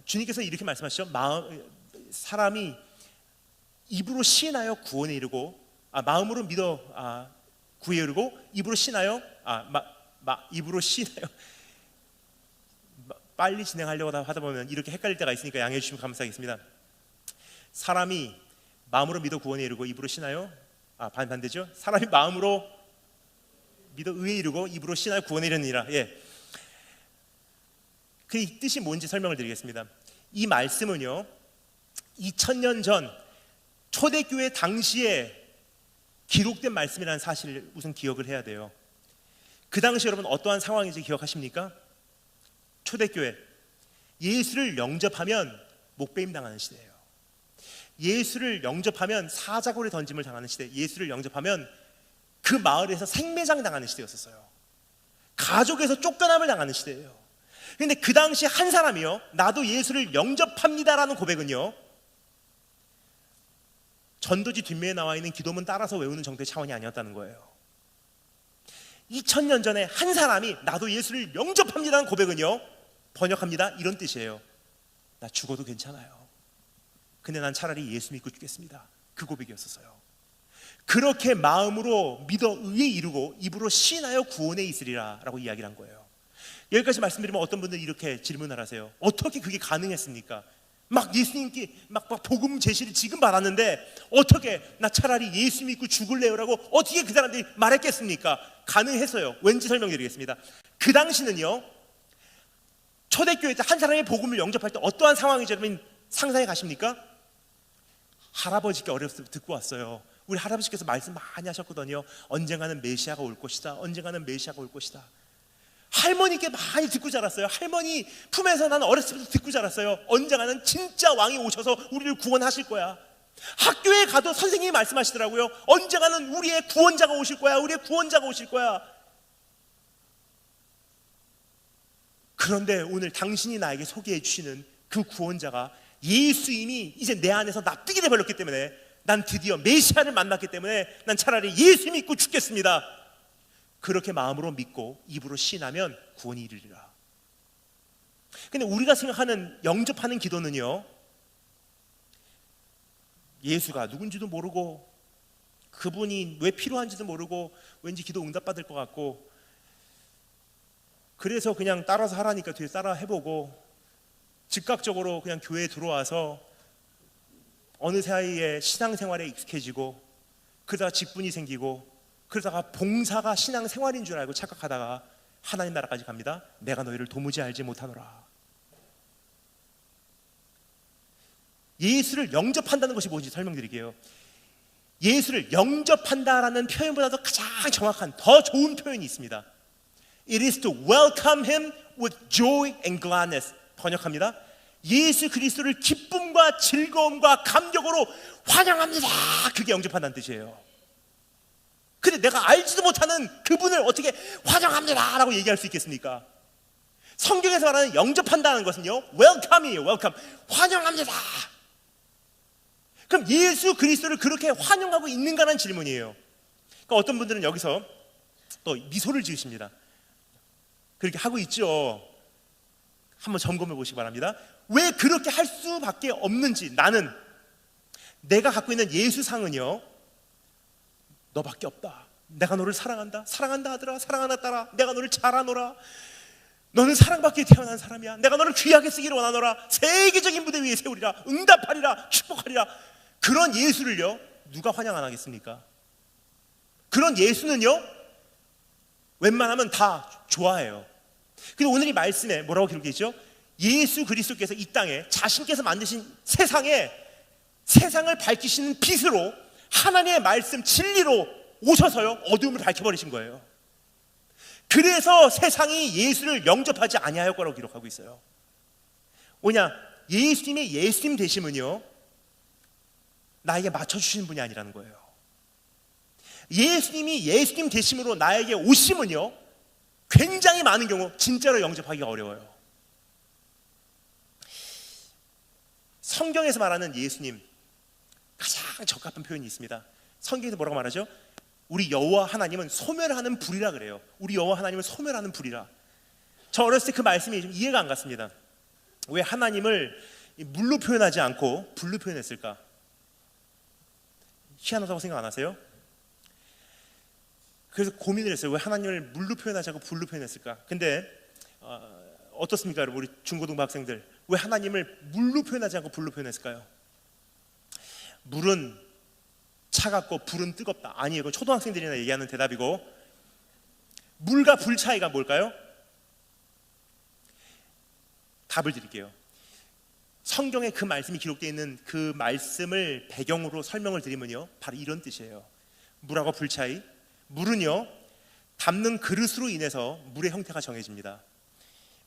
주님께서 이렇게 말씀하시죠. 사람이 입으로 시인하여 구원에 이르고, 마음으로 믿어 구에 이르고, 입으로 시인하여 입으로 시인하여 빨리 진행하려고 하다 보면 이렇게 헷갈릴 때가 있으니까 양해해 주시면 감사하겠습니다. 사람이 마음으로 믿어 구원에 이르고 입으로 시인하여 반대죠. 사람이 마음으로 믿어 의에 이르고 입으로 시인하여 구원에 이르느니라. 그 뜻이 뭔지 설명을 드리겠습니다. 이 말씀은요, 2000년 전 초대교회 당시에 기록된 말씀이라는 사실을 우선 기억을 해야 돼요. 그 당시 여러분 어떠한 상황인지 기억하십니까? 초대교회, 예수를 영접하면 목배임 당하는 시대예요. 예수를 영접하면 사자굴에 던짐을 당하는 시대, 예수를 영접하면 그 마을에서 생매장 당하는 시대였었어요. 가족에서 쫓겨남을 당하는 시대예요. 그런데 그 당시 한 사람이요, 나도 예수를 영접합니다라는 고백은요, 전도지 뒷면에 나와 있는 기도문 따라서 외우는 정도의 차원이 아니었다는 거예요. 2000년 전에 한 사람이 나도 예수를 영접합니다라는 고백은요, 번역합니다, 이런 뜻이에요. 나 죽어도 괜찮아요. 근데 난 차라리 예수 믿고 죽겠습니다. 그 고백이었었어요. 그렇게 마음으로 믿어 의에 이르고 입으로 시인하여 구원에 있으리라 라고 이야기를 한 거예요. 여기까지 말씀드리면 어떤 분들이 이렇게 질문을 하세요. 어떻게 그게 가능했습니까? 막 예수님께 막 복음 제시를 지금 받았는데 어떻게 나 차라리 예수 믿고 죽을래요 라고 어떻게 그 사람들이 말했겠습니까? 가능했어요. 왠지 설명드리겠습니다. 그 당시는요, 초대교회 때 한 사람의 복음을 영접할 때 어떠한 상황인지 여러분 상상해 가십니까? 할아버지께 어렸을 때 듣고 왔어요. 우리 할아버지께서 말씀 많이 하셨거든요. 언젠가는 메시아가 올 것이다. 언젠가는 메시아가 올 것이다. 할머니께 많이 듣고 자랐어요. 할머니 품에서 나는 어렸을 때부터 듣고 자랐어요. 언젠가는 진짜 왕이 오셔서 우리를 구원하실 거야. 학교에 가도 선생님이 말씀하시더라고요. 언젠가는 우리의 구원자가 오실 거야. 우리의 구원자가 오실 거야. 그런데 오늘 당신이 나에게 소개해 주시는 그 구원자가 예수님이 이제 내 안에서 납득이 되어버렸기 때문에 난 드디어 메시아를 만났기 때문에 난 차라리 예수 믿고 죽겠습니다. 그렇게 마음으로 믿고 입으로 시인하면 구원이 이르리라. 근데 우리가 생각하는 영접하는 기도는요, 예수가 누군지도 모르고 그분이 왜 필요한지도 모르고 왠지 기도 응답받을 것 같고 그래서 그냥 따라서 하라니까 뒤에 따라 해보고 즉각적으로 그냥 교회에 들어와서 어느 사이에 신앙생활에 익숙해지고 그러다가 직분이 생기고 그러다가 봉사가 신앙생활인 줄 알고 착각하다가 하나님 나라까지 갑니다. 내가 너희를 도무지 알지 못하노라. 예수를 영접한다는 것이 뭔지 설명드릴게요. 예수를 영접한다라는 표현보다도 가장 정확한 더 좋은 표현이 있습니다. It is to welcome him with joy and gladness. 번역합니다. 예수 그리스도를 기쁨과 즐거움과 감격으로 환영합니다. 그게 영접한다는 뜻이에요. 근데 내가 알지도 못하는 그분을 어떻게 환영합니다 라고 얘기할 수 있겠습니까? 성경에서 말하는 영접한다는 것은요, welcome이에요. welcome. 환영합니다. 그럼 예수 그리스도를 그렇게 환영하고 있는가라는 질문이에요. 그러니까 어떤 분들은 여기서 또 미소를 지으십니다. 그렇게 하고 있죠. 한번 점검해 보시기 바랍니다. 왜 그렇게 할 수밖에 없는지. 나는 내가 갖고 있는 예수상은요, 너밖에 없다. 내가 너를 사랑한다. 사랑한다 아들아, 사랑한다 딸아, 내가 너를 잘 아노라. 너는 사랑받기에 태어난 사람이야. 내가 너를 귀하게 쓰기를 원하노라. 세계적인 무대 위에 세우리라. 응답하리라. 축복하리라. 그런 예수를요, 누가 환영 안 하겠습니까? 그런 예수는요, 웬만하면 다 좋아해요. 근데 오늘 이 말씀에 뭐라고 기록되어 있죠? 예수 그리스도께서 이 땅에 자신께서 만드신 세상을 밝히시는 빛으로, 하나님의 말씀 진리로 오셔서요, 어두움을 밝혀버리신 거예요. 그래서 세상이 예수를 영접하지 아니하였고 기록하고 있어요. 뭐냐? 예수님의 예수님 되심은요, 나에게 맞춰주시는 분이 아니라는 거예요. 예수님이 예수님 되심으로 나에게 오심은요, 굉장히 많은 경우 진짜로 영접하기가 어려워요. 성경에서 말하는 예수님, 가장 적합한 표현이 있습니다. 성경에서 뭐라고 말하죠? 우리 여호와 하나님은 소멸하는 불이라 그래요. 우리 여호와 하나님은 소멸하는 불이라. 저 어렸을 때 그 말씀이 좀 이해가 안 갔습니다. 왜 하나님을 물로 표현하지 않고 불로 표현했을까? 희한하다고 생각 안 하세요? 그래서 고민을 했어요. 왜 하나님을 물로 표현하지 않고 불로 표현했을까? 근데 어떻습니까, 여러분? 우리 중고등부 학생들, 왜 하나님을 물로 표현하지 않고 불로 표현했을까요? 물은 차갑고 불은 뜨겁다. 아니에요. 그건 초등학생들이나 얘기하는 대답이고, 물과 불 차이가 뭘까요? 답을 드릴게요. 성경에 그 말씀이 기록되어 있는 그 말씀을 배경으로 설명을 드리면요, 바로 이런 뜻이에요. 물하고 불 차이. 물은요, 담는 그릇으로 인해서 물의 형태가 정해집니다.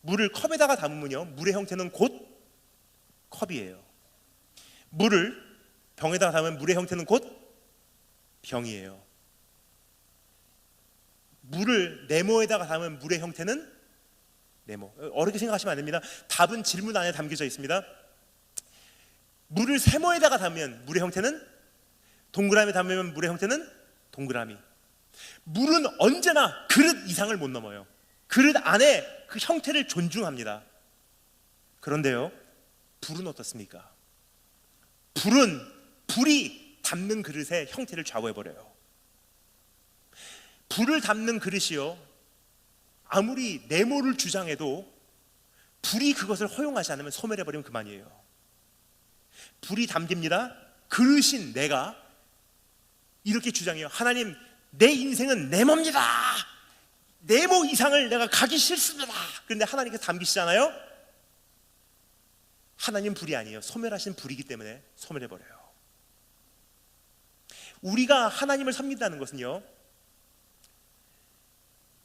물을 컵에다가 담으면요, 물의 형태는 곧 컵이에요. 물을 병에다가 담으면 물의 형태는 곧 병이에요. 물을 네모에다가 담으면 물의 형태는 네모. 어렵게 생각하시면 안 됩니다. 답은 질문 안에 담겨져 있습니다. 물을 세모에다가 담으면 물의 형태는 동그라미, 담으면 물의 형태는 동그라미. 물은 언제나 그릇 이상을 못 넘어요. 그릇 안에 그 형태를 존중합니다. 그런데요, 불은 어떻습니까? 불이 담는 그릇의 형태를 좌우해버려요. 불을 담는 그릇이요, 아무리 네모를 주장해도 불이 그것을 허용하지 않으면 소멸해버리면 그만이에요. 불이 담깁니다. 그릇인 내가 이렇게 주장해요. 하나님, 내 인생은 네모입니다. 네모 이상을 내가 가기 싫습니다. 그런데 하나님께서 담기시잖아요. 하나님 불이 아니에요. 소멸하신 불이기 때문에 소멸해버려요. 우리가 하나님을 섬긴다는 것은요,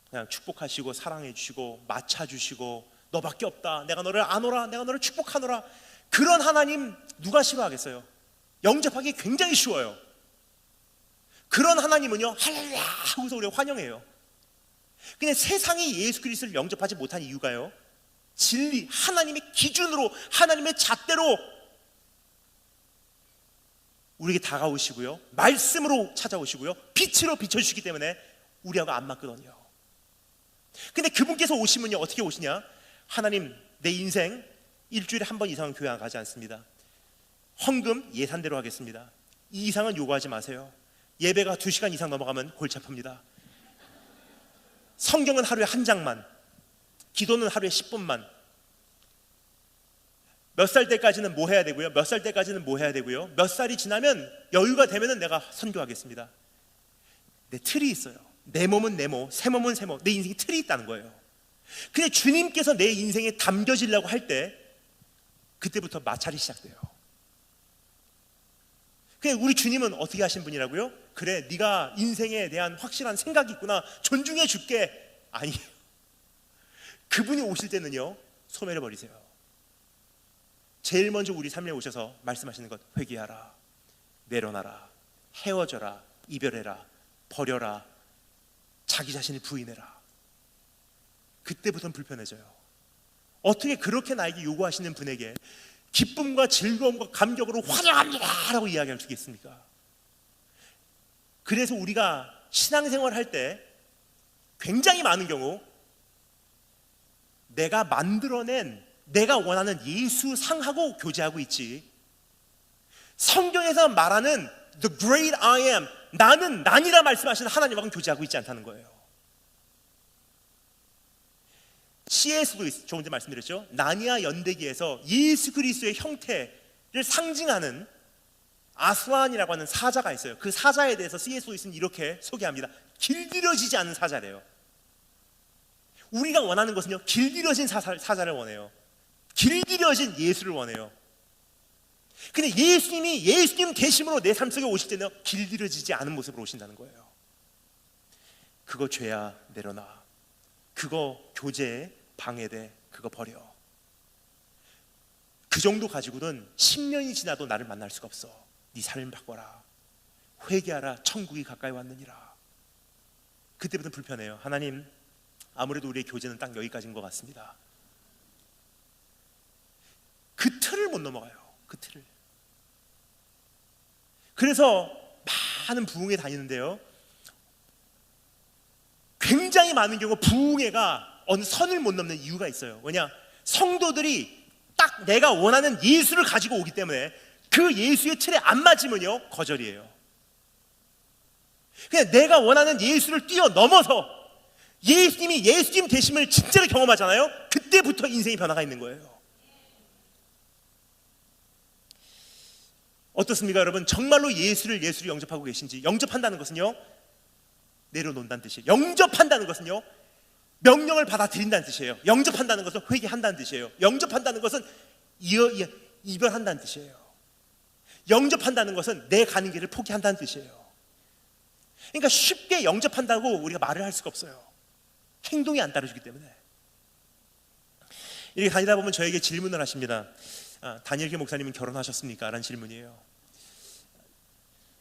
그냥 축복하시고 사랑해 주시고 맞춰 주시고 너밖에 없다, 내가 너를 아노라, 내가 너를 축복하노라, 그런 하나님 누가 싫어하겠어요? 영접하기 굉장히 쉬워요. 그런 하나님은요, 할렐루야 하고서 우리가 환영해요. 근데 세상이 예수 그리스도를 영접하지 못한 이유가요, 진리, 하나님의 기준으로, 하나님의 잣대로 우리에게 다가오시고요, 말씀으로 찾아오시고요, 빛으로 비춰주시기 때문에 우리하고 안 맞거든요. 근데 그분께서 오시면요, 어떻게 오시냐? 하나님, 내 인생 일주일에 한 번 이상은 교회 안 가지 않습니다. 헌금 예산대로 하겠습니다. 이 이상은 요구하지 마세요. 예배가 2시간 이상 넘어가면 골치 아픕니다. 성경은 하루에 한 장만, 기도는 하루에 10분만. 몇 살 때까지는 뭐 해야 되고요, 몇 살 때까지는 뭐 해야 되고요, 몇 살이 지나면 여유가 되면은 내가 선교하겠습니다. 내 틀이 있어요. 내 몸은 내 몸, 새 몸은 새 몸. 내 인생에 틀이 있다는 거예요. 근데 주님께서 내 인생에 담겨지려고 할 때, 그때부터 마찰이 시작돼요. 근데 우리 주님은 어떻게 하신 분이라고요? 그래, 네가 인생에 대한 확실한 생각이 있구나, 존중해 줄게. 아니에요. 그분이 오실 때는요, 소멸해버리세요. 제일 먼저 우리 삶에 오셔서 말씀하시는 것, 회개하라, 내려놔라, 헤어져라, 이별해라, 버려라, 자기 자신을 부인해라. 그때부터는 불편해져요. 어떻게 그렇게 나에게 요구하시는 분에게 기쁨과 즐거움과 감격으로 환영합니다 라고 이야기할 수 있겠습니까? 그래서 우리가 신앙생활 할 때 굉장히 많은 경우 내가 만들어낸, 내가 원하는 예수상하고 교제하고 있지, 성경에서 말하는 The Great I Am, 나는 난이라 말씀하시는 하나님하고는 교제하고 있지 않다는 거예요. CS도 조금 전에 말씀드렸죠. 나니아 연대기에서 예수 그리스도의 형태를 상징하는 아스완이라고 하는 사자가 있어요. 그 사자에 대해서 C.S. 루이스는 이렇게 소개합니다. 길들여지지 않은 사자래요. 우리가 원하는 것은요, 길들여진 사자를 원해요. 길들여진 예수를 원해요. 근데 예수님이 예수님 되심으로 내 삶 속에 오실 때는 길들여지지 않은 모습으로 오신다는 거예요. 그거 죄야 내려놔. 그거 교제에 방해돼. 그거 버려. 그 정도 가지고는 10년이 지나도 나를 만날 수가 없어. 네 삶을 바꿔라. 회개하라. 천국이 가까이 왔느니라. 그때부터 불편해요. 하나님, 아무래도 우리의 교제는 딱 여기까지인 것 같습니다. 그 틀을 못 넘어가요. 그 틀을. 그래서 많은 부흥회 다니는데요, 굉장히 많은 경우 부흥회가 어느 선을 못 넘는 이유가 있어요. 왜냐? 성도들이 딱 내가 원하는 예수를 가지고 오기 때문에 그 예수의 틀에 안 맞으면요, 거절이에요. 그냥 내가 원하는 예수를 뛰어넘어서 예수님이 예수님 되심을 진짜로 경험하잖아요. 그때부터 인생의 변화가 있는 거예요. 어떻습니까, 여러분? 정말로 예수를 영접하고 계신지. 영접한다는 것은요, 내려놓는다는 뜻이에요. 영접한다는 것은요, 명령을 받아들인다는 뜻이에요. 영접한다는 것은 회개한다는 뜻이에요. 영접한다는 것은 이별한다는 뜻이에요. 영접한다는 것은 내 가는 길을 포기한다는 뜻이에요. 그러니까 쉽게 영접한다고 우리가 말을 할 수가 없어요. 행동이 안 따라주기 때문에. 이렇게 다니다 보면 저에게 질문을 하십니다. 다니엘 목사님은 결혼하셨습니까? 라는 질문이에요.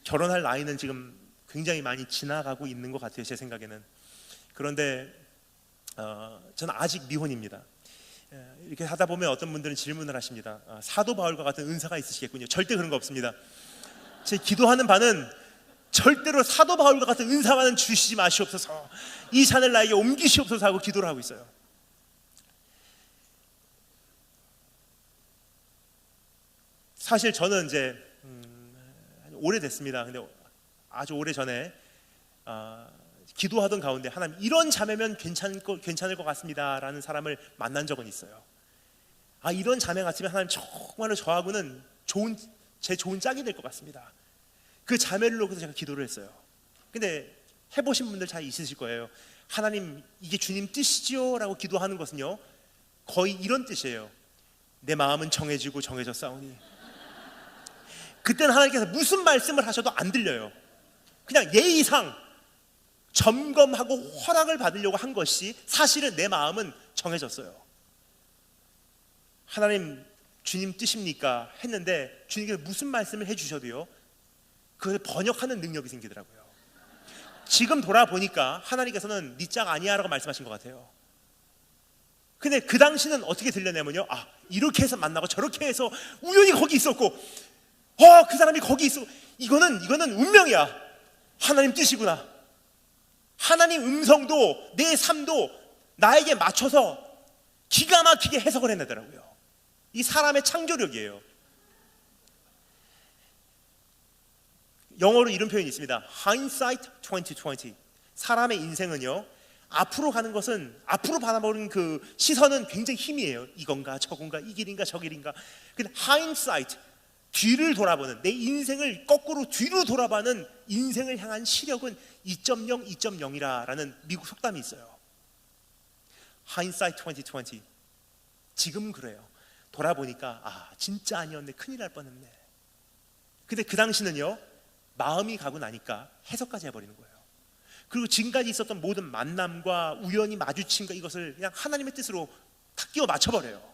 결혼할 나이는 지금 굉장히 많이 지나가고 있는 것 같아요, 제 생각에는. 그런데 저는 아직 미혼입니다. 이렇게 하다 보면 어떤 분들은 질문을 하십니다. 사도 바울과 같은 은사가 있으시겠군요. 절대 그런 거 없습니다. 제 기도하는 바는 절대로 사도 바울과 같은 은사만은 주시지 마시옵소서, 이 산을 나에게 옮기시옵소서 하고 기도를 하고 있어요. 사실 저는 이제 오래됐습니다. 근데 아주 오래전에 기도하던 가운데 하나님, 이런 자매면 괜찮을 것 같습니다 라는 사람을 만난 적은 있어요. 이런 자매 같으면 하나님 정말로 저하고는 제 좋은 짝이 될 것 같습니다. 그 자매를 놓고서 제가 기도를 했어요. 근데 해보신 분들 잘 있으실 거예요. 하나님, 이게 주님 뜻이지요? 라고 기도하는 것은요, 거의 이런 뜻이에요. 내 마음은 정해지고 정해졌사오니. 그때는 하나님께서 무슨 말씀을 하셔도 안 들려요. 그냥 예의상 점검하고 허락을 받으려고 한 것이 사실은 내 마음은 정해졌어요. 하나님, 주님 뜻입니까? 했는데 주님께서 무슨 말씀을 해주셔도요, 그걸 번역하는 능력이 생기더라고요. 지금 돌아보니까 하나님께서는 네 짝 아니야 라고 말씀하신 것 같아요. 근데 그 당시는 어떻게 들렸냐면요, 이렇게 해서 만나고 저렇게 해서 우연히 거기 있었고, 그 사람이 거기 있어. 이거는 운명이야. 하나님 뜻이구나. 하나님 음성도 내 삶도 나에게 맞춰서 기가 막히게 해석을 해내더라고요. 이 사람의 창조력이에요. 영어로 이런 표현이 있습니다. Hindsight 2020. 사람의 인생은요, 앞으로 가는 것은, 앞으로 바라보는 그 시선은 굉장히 힘이에요. 이건가 저건가, 이 길인가 저 길인가. 근데 Hindsight, 뒤를 돌아보는, 내 인생을 거꾸로 뒤로 돌아보는 인생을 향한 시력은 2.0, 2.0이라는 미국 속담이 있어요. Hindsight 2020. 지금 그래요. 돌아보니까 진짜 아니었네, 큰일 날 뻔했네. 근데 그 당시는요, 마음이 가고 나니까 해석까지 해버리는 거예요. 그리고 지금까지 있었던 모든 만남과 우연히 마주친과 이것을 그냥 하나님의 뜻으로 탁 끼워 맞춰버려요.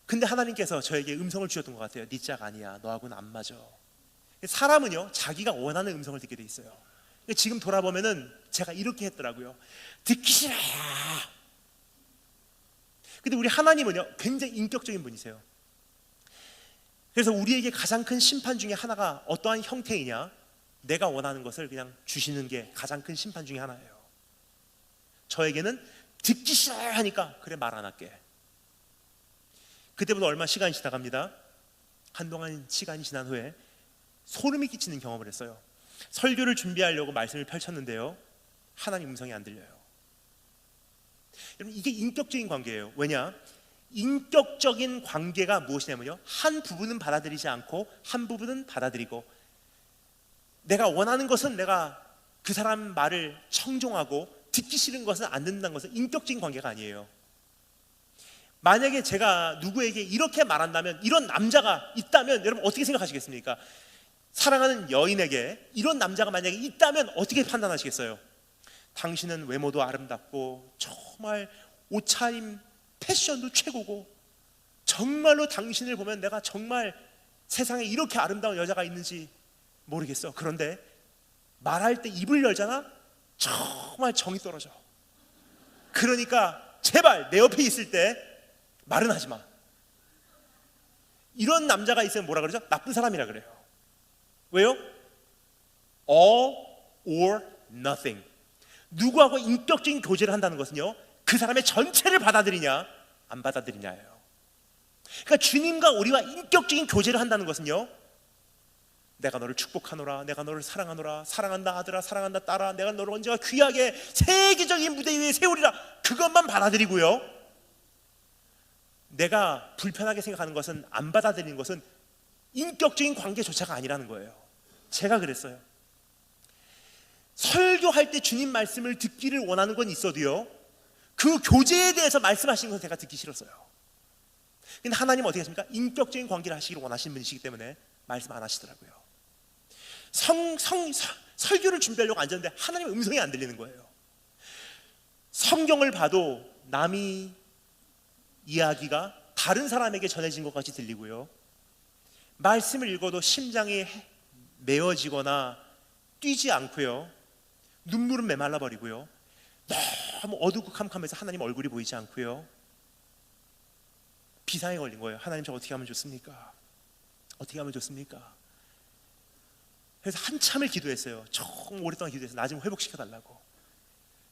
근데 하나님께서 저에게 음성을 주셨던 것 같아요. 네 짝 아니야, 너하고는 안 맞아. 사람은요, 자기가 원하는 음성을 듣게 돼 있어요. 지금 돌아보면은 제가 이렇게 했더라고요. 듣기 싫어요. 근데 우리 하나님은요, 굉장히 인격적인 분이세요. 그래서 우리에게 가장 큰 심판 중에 하나가 어떠한 형태이냐, 내가 원하는 것을 그냥 주시는 게 가장 큰 심판 중에 하나예요. 저에게는 듣기 싫어요 하니까 그래, 말 안 할게. 그때부터 얼마 시간이 지나갑니다. 한동안 시간이 지난 후에 소름이 끼치는 경험을 했어요. 설교를 준비하려고 말씀을 펼쳤는데요, 하나님 음성이 안 들려요. 여러분, 이게 인격적인 관계예요. 왜냐? 인격적인 관계가 무엇이냐면요, 한 부분은 받아들이지 않고 한 부분은 받아들이고, 내가 원하는 것은 내가 그 사람 말을 청종하고 듣기 싫은 것은 안 듣는다는 것은 인격적인 관계가 아니에요. 만약에 제가 누구에게 이렇게 말한다면, 이런 남자가 있다면 여러분 어떻게 생각하시겠습니까? 사랑하는 여인에게 이런 남자가 만약에 있다면 어떻게 판단하시겠어요? 당신은 외모도 아름답고 정말 옷차림 패션도 최고고 정말로 당신을 보면 내가 정말 세상에 이렇게 아름다운 여자가 있는지 모르겠어. 그런데 말할 때 입을 열잖아? 정말 정이 떨어져. 그러니까 제발 내 옆에 있을 때 말은 하지 마. 이런 남자가 있으면 뭐라 그러죠? 나쁜 사람이라 그래요. 왜요? All or nothing. 누구하고 인격적인 교제를 한다는 것은요, 그 사람의 전체를 받아들이냐 안 받아들이냐예요. 그러니까 주님과 우리와 인격적인 교제를 한다는 것은요, 내가 너를 축복하노라, 내가 너를 사랑하노라, 사랑한다 아들아, 사랑한다 딸아, 내가 너를 언제나 귀하게 세계적인 무대 위에 세우리라, 그것만 받아들이고요, 내가 불편하게 생각하는 것은, 안 받아들이는 것은 인격적인 관계조차가 아니라는 거예요. 제가 그랬어요. 설교할 때 주님 말씀을 듣기를 원하는 건 있어도요, 그 교제에 대해서 말씀하시는 건 제가 듣기 싫었어요. 근데 하나님은 어떻게 하십니까? 인격적인 관계를 하시기를 원하시는 분이시기 때문에 말씀 안 하시더라고요. 설교를 준비하려고 앉았는데 하나님의 음성이 안 들리는 거예요. 성경을 봐도 남이 이야기가 다른 사람에게 전해진 것 같이 들리고요, 말씀을 읽어도 심장이 메어지거나 뛰지 않고요, 눈물은 메말라 버리고요, 너무 어둡고 캄캄해서 하나님 얼굴이 보이지 않고요, 비상에 걸린 거예요. 하나님, 저 어떻게 하면 좋습니까? 어떻게 하면 좋습니까? 그래서 한참을 기도했어요. 정말 오랫동안 기도해서 나 좀 회복시켜달라고.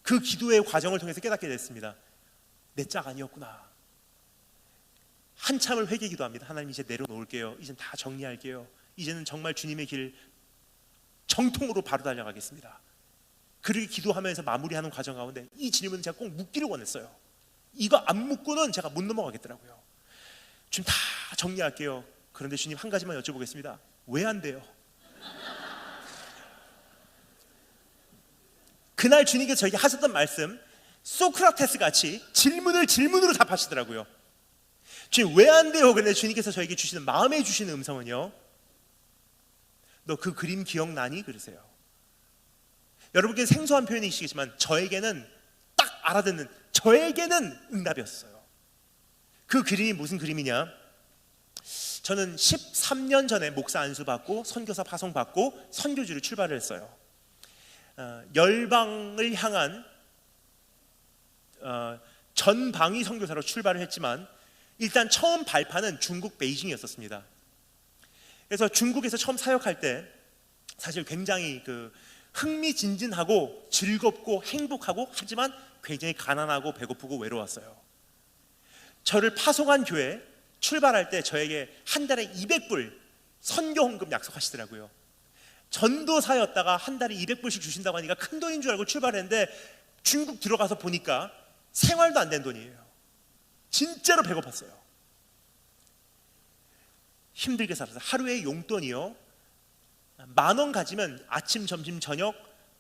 그 기도의 과정을 통해서 깨닫게 됐습니다. 내 짝 아니었구나. 한참을 회개 기도합니다. 하나님, 이제 내려놓을게요. 이젠 다 정리할게요. 이제는 정말 주님의 길 정통으로 바로 달려가겠습니다. 그렇게 기도하면서 마무리하는 과정 가운데 이 질문을 제가 꼭 묻기를 원했어요. 이거 안 묻고는 제가 못 넘어가겠더라고요. 주님, 다 정리할게요. 그런데 주님, 한 가지만 여쭤보겠습니다. 왜 안 돼요? 그날 주님께서 저에게 하셨던 말씀, 소크라테스 같이 질문을 질문으로 답하시더라고요. 주님, 왜 안 돼요? 그런데 주님께서 저에게 주시는, 마음에 주시는 음성은요, 너 그 그림 기억나니? 그러세요. 여러분께 생소한 표현이시겠지만 저에게는 딱 알아듣는, 저에게는 응답이었어요. 그 그림이 무슨 그림이냐? 저는 13년 전에 목사 안수 받고 선교사 파송 받고 선교지로 출발을 했어요. 열방을 향한 전방위 선교사로 출발을 했지만 일단 처음 발판은 중국 베이징이었습니다. 그래서 중국에서 처음 사역할 때 사실 굉장히 흥미진진하고 즐겁고 행복하고, 하지만 굉장히 가난하고 배고프고 외로웠어요. 저를 파송한 교회 출발할 때 저에게 한 달에 200불 선교 헌금 약속하시더라고요. 전도사였다가 한 달에 200불씩 주신다고 하니까 큰 돈인 줄 알고 출발했는데 중국 들어가서 보니까 생활도 안 된 돈이에요. 진짜로 배고팠어요. 힘들게 살았어요. 하루에 용돈이요, 10,000원 가지면 아침, 점심, 저녁,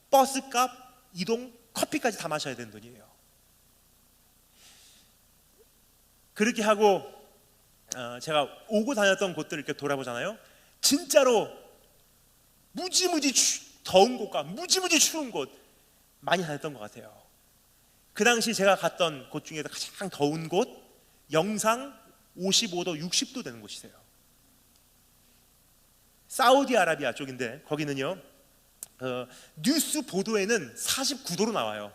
버스값, 이동, 커피까지 다 마셔야 되는 돈이에요. 그렇게 하고 제가 오고 다녔던 곳들을 이렇게 돌아보잖아요. 진짜로 무지무지 더운 곳과 무지무지 추운 곳 많이 다녔던 것 같아요. 그 당시 제가 갔던 곳 중에서 가장 더운 곳, 영상 55도, 60도 되는 곳이세요. 사우디아라비아 쪽인데 거기는요, 뉴스 보도에는 49도로 나와요.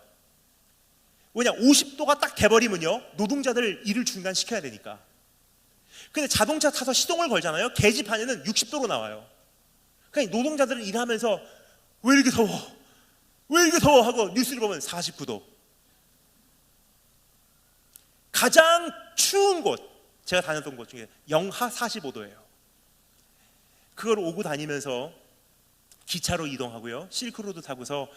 왜냐, 50도가 딱 돼버리면요, 노동자들 일을 중단시켜야 되니까. 근데 자동차 타서 시동을 걸잖아요. 계기판에는 60도로 나와요. 그러니까 노동자들은 일하면서 왜 이렇게 더워? 왜 이렇게 더워? 하고 뉴스를 보면 49도. 가장 추운 곳, 제가 다녔던 곳 중에 영하 45도예요. 그걸 오고 다니면서 기차로 이동하고요, 실크로드 타고서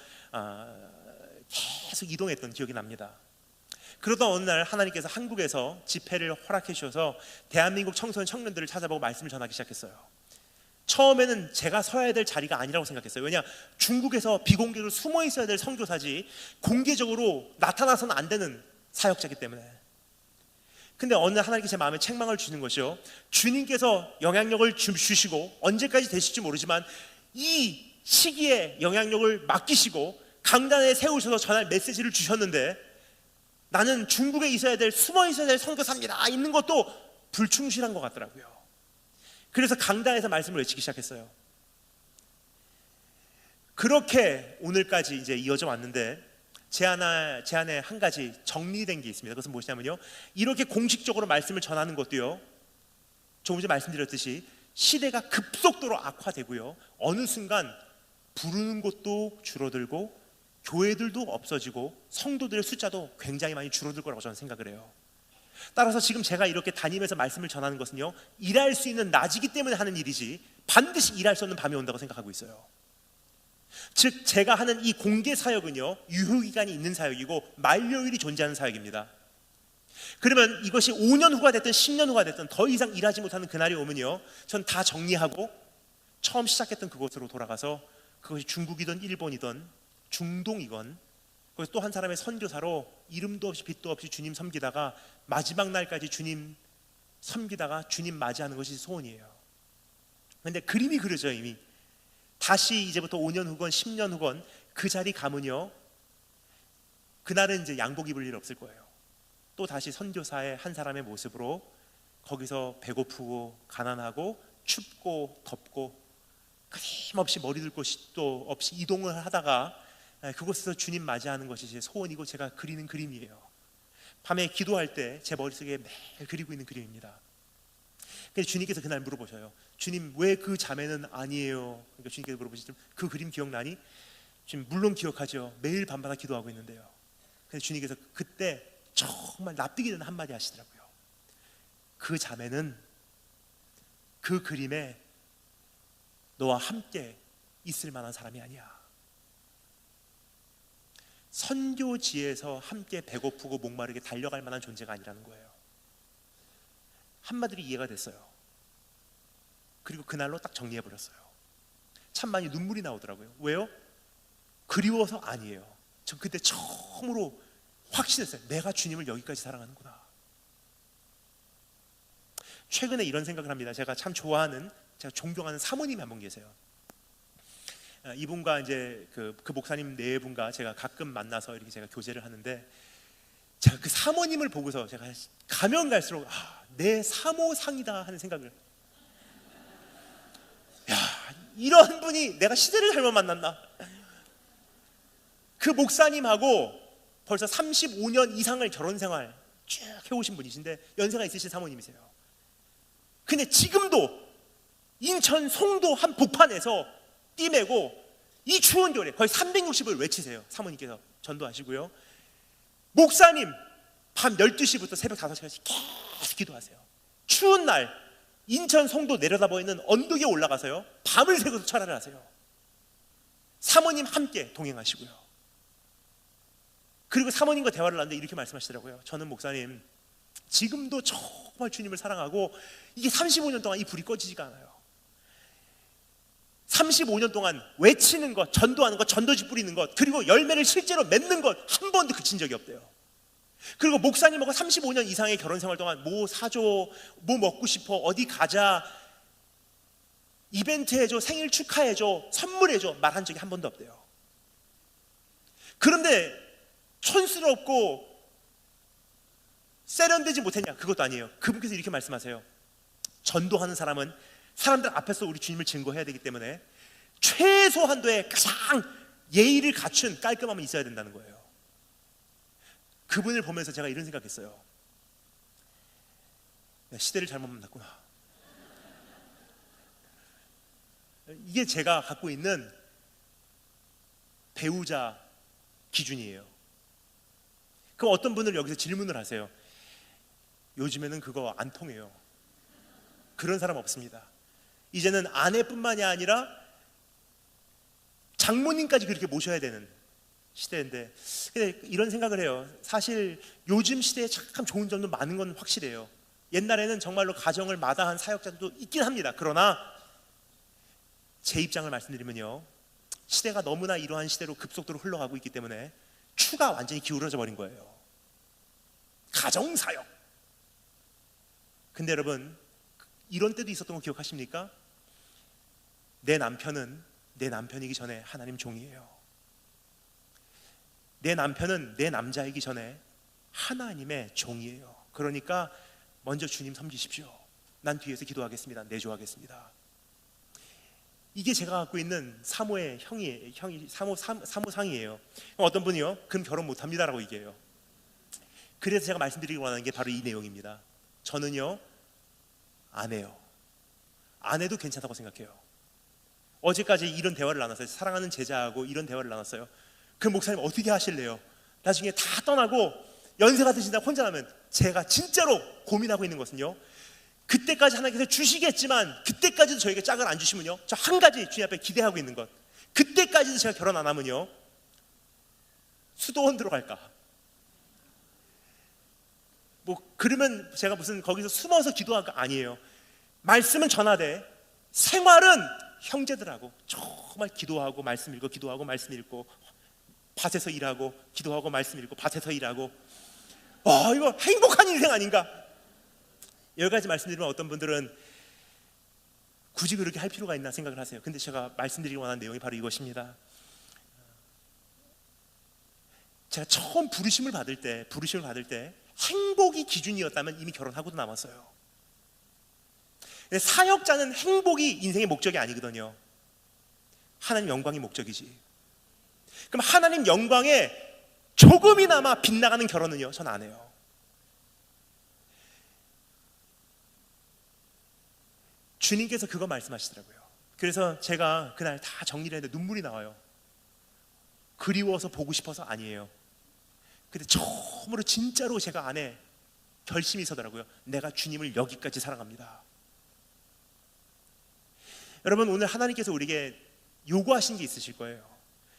계속 이동했던 기억이 납니다. 그러다 어느 날 하나님께서 한국에서 집회를 허락해 주셔서 대한민국 청소년 청년들을 찾아보고 말씀을 전하기 시작했어요. 처음에는 제가 서야 될 자리가 아니라고 생각했어요. 왜냐, 중국에서 비공개로 숨어 있어야 될 선교사지 공개적으로 나타나서는 안 되는 사역자이기 때문에. 근데 어느 날 하나님께서 제 마음에 책망을 주는 것이요, 주님께서 영향력을 주시고 언제까지 되실지 모르지만 이 시기에 영향력을 맡기시고 강단에 세우셔서 전할 메시지를 주셨는데 나는 중국에 있어야 될, 숨어 있어야 될 선교사입니다 있는 것도 불충실한 것 같더라고요. 그래서 강단에서 말씀을 외치기 시작했어요. 그렇게 오늘까지 이제 이어져 왔는데 제 안에 한 가지 정리된 게 있습니다. 그것은 무엇이냐면요, 이렇게 공식적으로 말씀을 전하는 것도요, 조금 전에 말씀드렸듯이 시대가 급속도로 악화되고요, 어느 순간 부르는 곳도 줄어들고 교회들도 없어지고 성도들의 숫자도 굉장히 많이 줄어들 거라고 저는 생각을 해요. 따라서 지금 제가 이렇게 다니면서 말씀을 전하는 것은요, 일할 수 있는 낮이기 때문에 하는 일이지 반드시 일할 수 없는 밤이 온다고 생각하고 있어요. 즉 제가 하는 이 공개 사역은요, 유효기간이 있는 사역이고 만료일이 존재하는 사역입니다. 그러면 이것이 5년 후가 됐든 10년 후가 됐든 더 이상 일하지 못하는 그날이 오면요, 전 다 정리하고 처음 시작했던 그곳으로 돌아가서, 그것이 중국이든 일본이든 중동이건, 거기서 또 한 사람의 선교사로 이름도 없이 빛도 없이 주님 섬기다가 마지막 날까지 주님 섬기다가 주님 맞이하는 것이 소원이에요. 그런데 그림이 그려져요. 이미 다시 이제부터 5년 후건 10년 후건 그 자리 가면요, 그날은 이제 양복 입을 일 없을 거예요. 또 다시 선교사의 한 사람의 모습으로 거기서 배고프고 가난하고 춥고 덥고 끊임없이 머리 들 곳도 없이 이동을 하다가 그곳에서 주님 맞이하는 것이 제 소원이고 제가 그리는 그림이에요. 밤에 기도할 때 제 머릿속에 매일 그리고 있는 그림입니다. 그래서 주님께서 그날 물어보셔요. 주님, 왜 그 자매는 아니에요? 그러니까 주님께서 물어보시죠. 그 그림 기억나니? 주님, 물론 기억하죠. 매일 밤마다 기도하고 있는데요. 그래서 주님께서 그때 정말 납득이 되는 한마디 하시더라고요. 그 자매는 그 그림에 너와 함께 있을 만한 사람이 아니야. 선교지에서 함께 배고프고 목마르게 달려갈 만한 존재가 아니라는 거예요. 한마디로 이해가 됐어요. 그리고 그날로 딱 정리해버렸어요. 참 많이 눈물이 나오더라고요. 왜요? 그리워서 아니에요. 전 그때 처음으로 확신했어요. 내가 주님을 여기까지 사랑하는구나. 최근에 이런 생각을 합니다. 제가 참 좋아하는, 제가 존경하는 사모님이 한 분 계세요. 이분과 이제 그 목사님 네 분과 제가 가끔 만나서 이렇게 제가 교제를 하는데, 제가 그 사모님을 보고서 제가 가면 갈수록 내 사모상이다 하는 생각을, 야, 이런 분이 내가 시대를 잘못 만났나. 그 목사님하고 벌써 35년 이상을 결혼 생활 쭉 해오신 분이신데 연세가 있으신 사모님이세요. 근데 지금도 인천 송도 한 복판에서 띠매고 이 추운 겨울에 거의 360을 외치세요. 사모님께서 전도하시고요, 목사님 밤 12시부터 새벽 5시까지 계속 기도하세요. 추운 날 인천 송도 내려다보이는 언덕에 올라가서요, 밤을 새고서 철야를 하세요. 사모님 함께 동행하시고요. 그리고 사모님과 대화를 하는데 이렇게 말씀하시더라고요. 저는 목사님 지금도 정말 주님을 사랑하고 이게 35년 동안 이 불이 꺼지지가 않아요. 35년 동안 외치는 것, 전도하는 것, 전도지 뿌리는 것, 그리고 열매를 실제로 맺는 것 한 번도 그친 적이 없대요. 그리고 목사님하고 35년 이상의 결혼 생활 동안 뭐 사줘, 뭐 먹고 싶어, 어디 가자, 이벤트 해줘, 생일 축하해줘, 선물해줘 말한 적이 한 번도 없대요. 그런데 촌스럽고 세련되지 못했냐? 그것도 아니에요. 그분께서 이렇게 말씀하세요. 전도하는 사람은 사람들 앞에서 우리 주님을 증거해야 되기 때문에 최소한도의 가장 예의를 갖춘 깔끔함이 있어야 된다는 거예요. 그분을 보면서 제가 이런 생각했어요. 시대를 잘못 만났구나. 이게 제가 갖고 있는 배우자 기준이에요. 그럼 어떤 분들 여기서 질문을 하세요. 요즘에는 그거 안 통해요. 그런 사람 없습니다. 이제는 아내뿐만이 아니라 장모님까지 그렇게 모셔야 되는 시대인데, 근데 이런 생각을 해요. 사실 요즘 시대에 참 좋은 점도 많은 건 확실해요. 옛날에는 정말로 가정을 마다한 사역자들도 있긴 합니다. 그러나 제 입장을 말씀드리면요, 시대가 너무나 이러한 시대로 급속도로 흘러가고 있기 때문에 추가 완전히 기울어져 버린 거예요. 가정사역. 근데 여러분, 이런 때도 있었던 거 기억하십니까? 내 남편은 내 남편이기 전에 하나님 종이에요. 내 남편은 내 남자이기 전에 하나님의 종이에요. 그러니까 먼저 주님 섬기십시오. 난 뒤에서 기도하겠습니다. 내조하겠습니다. 이게 제가 갖고 있는 사모의 사모상이에요. 어떤 분이요, 그럼 결혼 못합니다라고 얘기해요. 그래서 제가 말씀드리기 원하는 게 바로 이 내용입니다. 저는요, 안 해요. 안 해도 괜찮다고 생각해요. 어제까지 이런 대화를 나눴어요. 사랑하는 제자하고 이런 대화를 나눴어요. 그 목사님 어떻게 하실래요? 나중에 다 떠나고 연세가 드신다 혼자 나면, 제가 진짜로 고민하고 있는 것은요, 그때까지 하나님께서 주시겠지만 그때까지도 저에게 짝을 안 주시면요, 저 한 가지 주님 앞에 기대하고 있는 것, 그때까지도 제가 결혼 안 하면요, 수도원 들어갈까. 뭐 그러면 제가 무슨 거기서 숨어서 기도할까? 아니에요. 말씀은 전하되 생활은 형제들하고 정말 기도하고 말씀 읽고 기도하고 말씀 읽고 밭에서 일하고 기도하고 말씀 읽고 밭에서 일하고, 이거 행복한 인생 아닌가? 여러 가지 말씀드리면 어떤 분들은 굳이 그렇게 할 필요가 있나 생각을 하세요. 근데 제가 말씀드리기 원하는 내용이 바로 이것입니다. 제가 처음 부르심을 받을 때 행복이 기준이었다면 이미 결혼하고도 남았어요. 사역자는 행복이 인생의 목적이 아니거든요. 하나님 영광이 목적이지. 그럼 하나님 영광에 조금이나마 빗나가는 결혼은요, 전 안 해요. 주님께서 그거 말씀하시더라고요. 그래서 제가 그날 다 정리를 했는데 눈물이 나와요. 그리워서 보고 싶어서 아니에요. 근데 처음으로 진짜로 제가 안에 결심이 서더라고요. 내가 주님을 여기까지 사랑합니다. 여러분, 오늘 하나님께서 우리에게 요구하신 게 있으실 거예요.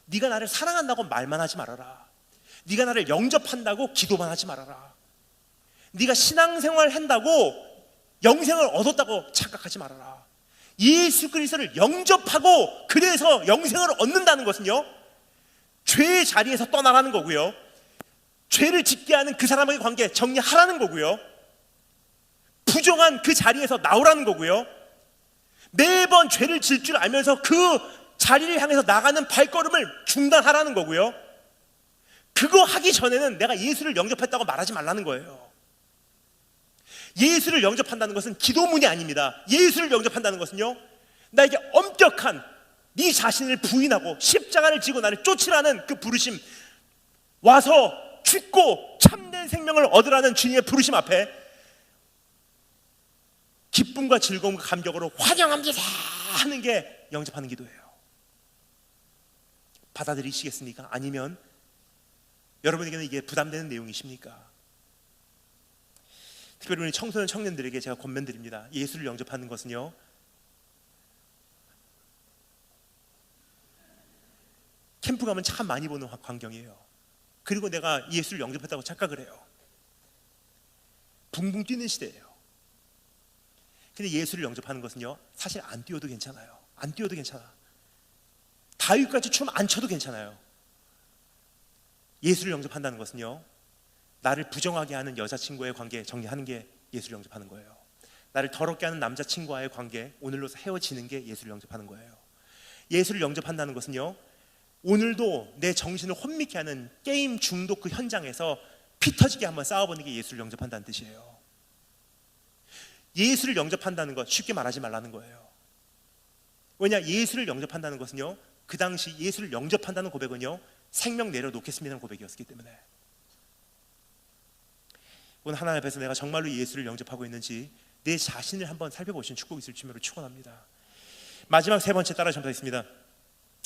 네가 나를 사랑한다고 말만 하지 말아라. 네가 나를 영접한다고 기도만 하지 말아라. 네가 신앙생활 한다고 영생을 얻었다고 착각하지 말아라. 예수 그리스도를 영접하고 그래서 영생을 얻는다는 것은요, 죄의 자리에서 떠나라는 거고요, 죄를 짓게 하는 그 사람과의 관계 정리하라는 거고요, 부정한 그 자리에서 나오라는 거고요, 매번 죄를 질 줄 알면서 그 자리를 향해서 나가는 발걸음을 중단하라는 거고요, 그거 하기 전에는 내가 예수를 영접했다고 말하지 말라는 거예요. 예수를 영접한다는 것은 기도문이 아닙니다. 예수를 영접한다는 것은요, 나에게 엄격한 네 자신을 부인하고 십자가를 지고 나를 쫓으라는 그 부르심, 와서 죽고 참된 생명을 얻으라는 주님의 부르심 앞에 기쁨과 즐거움과 감격으로 환영합니다 하는 게 영접하는 기도예요. 받아들이시겠습니까? 아니면 여러분에게는 이게 부담되는 내용이십니까? 특별히 우리 청소년 청년들에게 제가 권면드립니다. 예수를 영접하는 것은요, 캠프 가면 참 많이 보는 광경이에요. 그리고 내가 예수를 영접했다고 착각을 해요. 붕붕 뛰는 시대예요. 근데 예수를 영접하는 것은요, 사실 안 뛰어도 괜찮아요. 안 뛰어도 괜찮아. 다윗같이 춤 안 춰도 괜찮아요. 예수를 영접한다는 것은요, 나를 부정하게 하는 여자친구의 관계 정리하는 게 예수를 영접하는 거예요. 나를 더럽게 하는 남자친구와의 관계 오늘로서 헤어지는 게 예수를 영접하는 거예요. 예수를 영접한다는 것은요, 오늘도 내 정신을 혼미케 하는 게임 중독 그 현장에서 피 터지게 한번 싸워보는 게 예수를 영접한다는 뜻이에요. 예수를 영접한다는 것 쉽게 말하지 말라는 거예요. 왜냐, 예수를 영접한다는 것은요, 그 당시 예수를 영접한다는 고백은요, 생명 내려놓겠습니다는 고백이었기 때문에, 오늘 하나님 앞에서 내가 정말로 예수를 영접하고 있는지 내 자신을 한번 살펴보시는 축복이 있을 주님으로 축원합니다. 마지막 세 번째 따라 전파했습니다.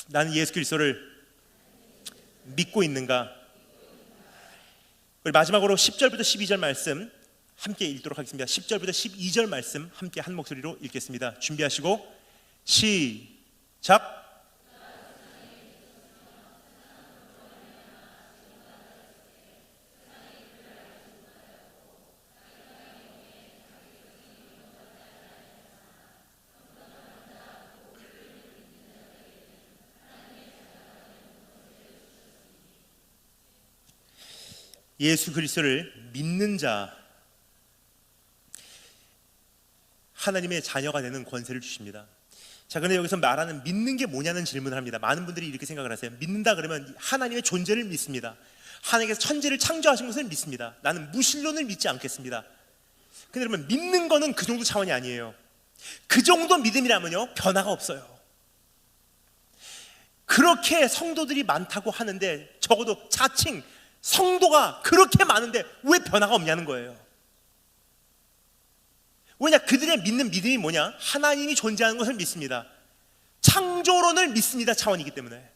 나는 예수 그리스도를 믿고 있는가? 우리 마지막으로 10절부터 12절 말씀 함께 읽도록 하겠습니다. 10절부터 12절 말씀 함께 한 목소리로 읽겠습니다. 준비하시고 시작. 예수 그리스도를 믿는 자, 하나님의 자녀가 되는 권세를 주십니다. 자, 그런데 여기서 말하는 믿는 게 뭐냐는 질문을 합니다. 많은 분들이 이렇게 생각을 하세요. 믿는다 그러면 하나님의 존재를 믿습니다. 하나님께서 천지를 창조하신 것을 믿습니다. 나는 무신론을 믿지 않겠습니다. 근데 여러분, 믿는 거는 그 정도 차원이 아니에요. 그 정도 믿음이라면요, 변화가 없어요. 그렇게 성도들이 많다고 하는데, 적어도 자칭 성도가 그렇게 많은데 왜 변화가 없냐는 거예요. 왜냐? 그들의 믿는 믿음이 뭐냐? 하나님이 존재하는 것을 믿습니다. 창조론을 믿습니다 차원이기 때문에.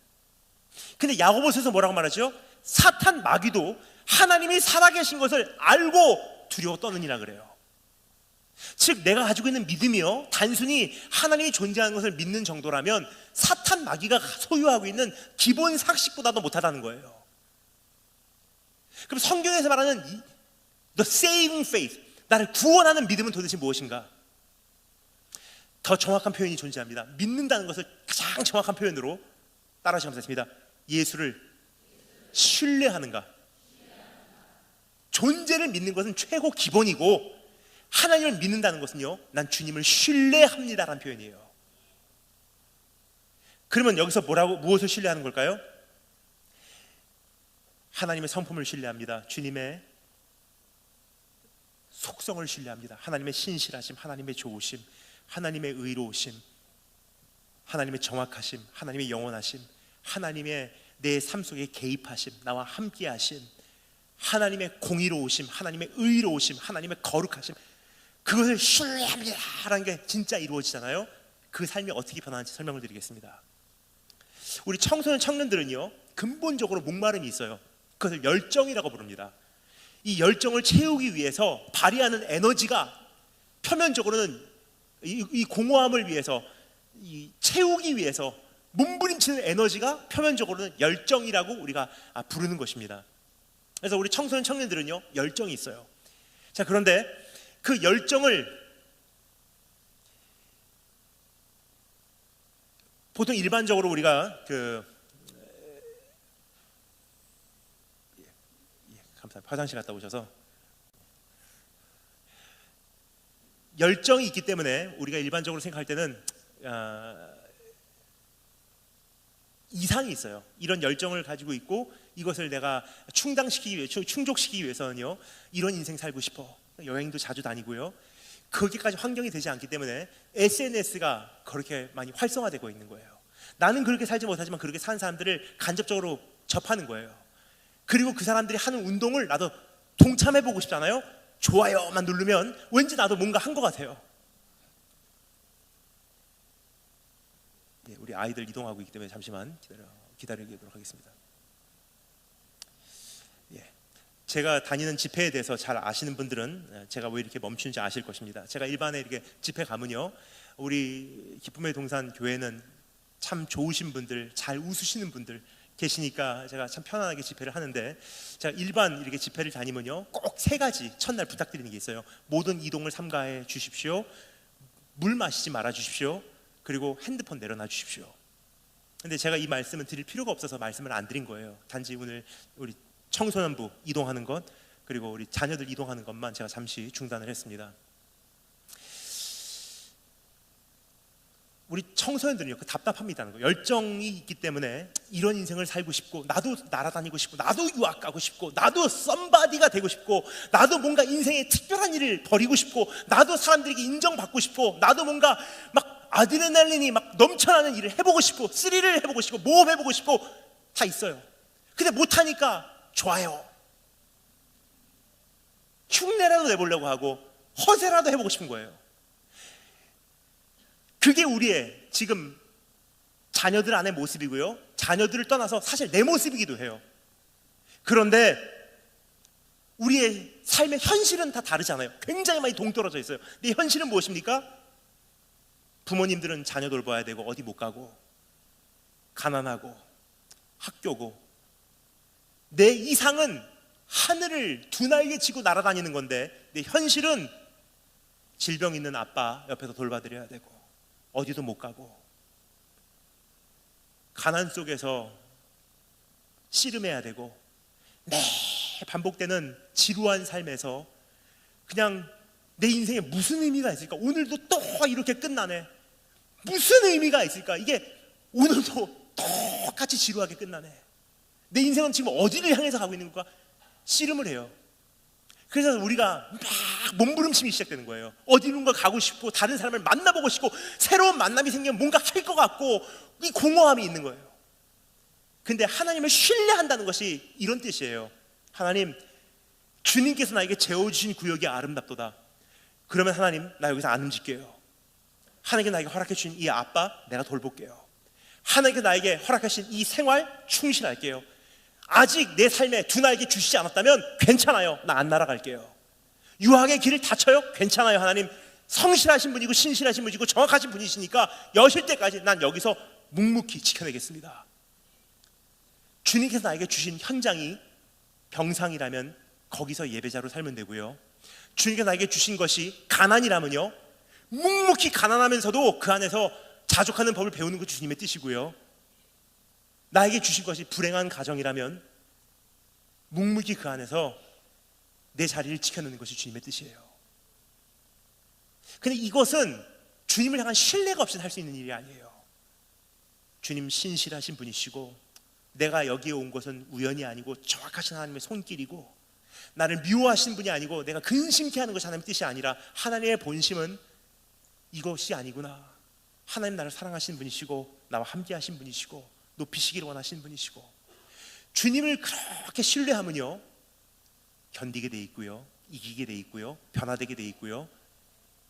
근데 야고보서에서 뭐라고 말하죠? 사탄 마귀도 하나님이 살아계신 것을 알고 두려워 떠느니라 그래요. 즉 내가 가지고 있는 믿음이요, 단순히 하나님이 존재하는 것을 믿는 정도라면 사탄 마귀가 소유하고 있는 기본 상식보다도 못하다는 거예요. 그럼 성경에서 말하는 the saving faith, 나를 구원하는 믿음은 도대체 무엇인가? 더 정확한 표현이 존재합니다. 믿는다는 것을 가장 정확한 표현으로 따라하시면서 했습니다. 예수를 신뢰하는가? 존재를 믿는 것은 최고 기본이고, 하나님을 믿는다는 것은요, 난 주님을 신뢰합니다라는 표현이에요. 그러면 여기서 무엇을 신뢰하는 걸까요? 하나님의 성품을 신뢰합니다. 주님의 속성을 신뢰합니다. 하나님의 신실하심, 하나님의 좋으심, 하나님의 의로우심, 하나님의 정확하심, 하나님의 영원하심, 하나님의 내 삶 속에 개입하심, 나와 함께하심, 하나님의 공의로우심, 하나님의 의로우심, 하나님의 거룩하심, 그것을 신뢰합니다라는 게 진짜 이루어지잖아요. 그 삶이 어떻게 변하는지 설명을 드리겠습니다. 우리 청소년 청년들은요, 근본적으로 목마름이 있어요. 그것을 열정이라고 부릅니다. 이 열정을 채우기 위해서 발휘하는 에너지가 표면적으로는 이 공허함을 위해서, 채우기 위해서 몸부림치는 에너지가 표면적으로는 열정이라고 우리가 부르는 것입니다. 그래서 우리 청소년 청년들은요, 열정이 있어요. 자, 그런데 그 열정을 보통 일반적으로 우리가 감사합니다. 화장실 갔다 오셔서. 열정이 있기 때문에 우리가 일반적으로 생각할 때는 이상이 있어요. 이런 열정을 가지고 있고 이것을 내가 충족시키기 위해서는요, 이런 인생 살고 싶어. 여행도 자주 다니고요. 거기까지 환경이 되지 않기 때문에 SNS가 그렇게 많이 활성화되고 있는 거예요. 나는 그렇게 살지 못하지만 그렇게 사는 사람들을 간접적으로 접하는 거예요. 그리고 그 사람들이 하는 운동을 나도 동참해보고 싶잖아요. 좋아요만 누르면 왠지 나도 뭔가 한 것 같아요. 네, 우리 아이들 이동하고 있기 때문에 잠시만 기다리도록 하겠습니다. 예, 제가 다니는 집회에 대해서 잘 아시는 분들은 제가 왜 이렇게 멈추는지 아실 것입니다. 제가 일반에 이렇게 집회 가면요, 우리 기쁨의 동산 교회는 참 좋으신 분들, 잘 웃으시는 분들 계시니까 제가 참 편안하게 집회를 하는데, 제가 일반 이렇게 집회를 다니면요, 꼭 세 가지 첫날 부탁드리는 게 있어요. 모든 이동을 삼가해 주십시오. 물 마시지 말아 주십시오. 그리고 핸드폰 내려놔 주십시오. 근데 제가 이 말씀은 드릴 필요가 없어서 말씀을 안 드린 거예요. 단지 오늘 우리 청소년부 이동하는 것, 그리고 우리 자녀들 이동하는 것만 제가 잠시 중단을 했습니다. 우리 청소년들은요, 그 답답합니다는 거. 열정이 있기 때문에 이런 인생을 살고 싶고, 나도 날아다니고 싶고, 나도 유학 가고 싶고, 나도 썸바디가 되고 싶고, 나도 뭔가 인생에 특별한 일을 벌이고 싶고, 나도 사람들에게 인정받고 싶고, 나도 뭔가 막 아드레날린이 막 넘쳐나는 일을 해보고 싶고, 스릴을 해보고 싶고, 모험해보고 싶고, 다 있어요. 근데 못하니까 좋아요. 흉내라도 내보려고 하고 허세라도 해보고 싶은 거예요. 그게 우리의 지금 자녀들 안의 모습이고요, 자녀들을 떠나서 사실 내 모습이기도 해요. 그런데 우리의 삶의 현실은 다 다르잖아요. 굉장히 많이 동떨어져 있어요. 내 현실은 무엇입니까? 부모님들은 자녀 돌봐야 되고, 어디 못 가고, 가난하고, 학교고, 내 이상은 하늘을 두 날개 치고 날아다니는 건데, 내 현실은 질병 있는 아빠 옆에서 돌봐드려야 되고, 어디도 못 가고, 가난 속에서 씨름해야 되고, 반복되는 지루한 삶에서 그냥 내 인생에 무슨 의미가 있을까? 오늘도 또 이렇게 끝나네. 무슨 의미가 있을까? 이게 오늘도 똑같이 지루하게 끝나네. 내 인생은 지금 어디를 향해서 가고 있는 건가? 씨름을 해요. 그래서 우리가 막 몸부림침이 시작되는 거예요. 어디론가 가고 싶고 다른 사람을 만나보고 싶고 새로운 만남이 생기면 뭔가 할 것 같고 이 공허함이 있는 거예요. 근데 하나님을 신뢰한다는 것이 이런 뜻이에요. 하나님, 주님께서 나에게 재워주신 구역이 아름답도다. 그러면 하나님, 나 여기서 안 움직여요. 하나님께 나에게 허락해 주신 이 아빠 내가 돌볼게요. 하나님께 나에게 허락하신 이 생활 충실할게요. 아직 내 삶에 두 날개 주시지 않았다면 괜찮아요. 나 안 날아갈게요. 유학의 길을 닫혀요? 괜찮아요. 하나님 성실하신 분이고 신실하신 분이고 정확하신 분이시니까 여실 때까지 난 여기서 묵묵히 지켜내겠습니다. 주님께서 나에게 주신 현장이 병상이라면 거기서 예배자로 살면 되고요. 주님께서 나에게 주신 것이 가난이라면요, 묵묵히 가난하면서도 그 안에서 자족하는 법을 배우는 것 주님의 뜻이고요. 나에게 주신 것이 불행한 가정이라면 묵묵히 그 안에서 내 자리를 지켜내는 것이 주님의 뜻이에요. 근데 이것은 주님을 향한 신뢰가 없이는 할 수 있는 일이 아니에요. 주님 신실하신 분이시고 내가 여기에 온 것은 우연이 아니고 정확하신 하나님의 손길이고 나를 미워하시는 분이 아니고 내가 근심케 하는 것이 하나님의 뜻이 아니라 하나님의 본심은 이것이 아니구나. 하나님 나를 사랑하시는 분이시고 나와 함께 하신 분이시고 높이시기를 원하시는 분이시고 주님을 그렇게 신뢰하면요 견디게 돼 있고요, 이기게 돼 있고요, 변화되게 돼 있고요,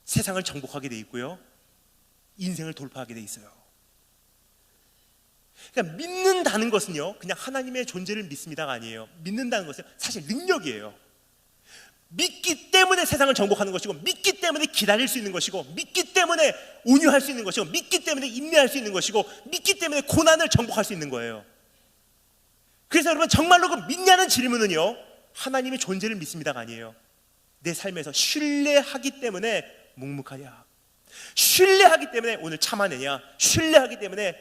세상을 정복하게 돼 있고요, 인생을 돌파하게 돼 있어요. 그러니까 믿는다는 것은요 그냥 하나님의 존재를 믿습니다가 아니에요. 믿는다는 것은 사실 능력이에요. 믿기 때문에 세상을 정복하는 것이고, 믿기 때문에 기다릴 수 있는 것이고, 믿기 때문에 온유할 수 있는 것이고, 믿기 때문에 인내할 수 있는 것이고, 믿기 때문에 고난을 정복할 수 있는 거예요. 그래서 여러분 정말로 그 믿냐는 질문은요 하나님의 존재를 믿습니다가 아니에요. 내 삶에서 신뢰하기 때문에 묵묵하냐, 신뢰하기 때문에 오늘 참아내냐, 신뢰하기 때문에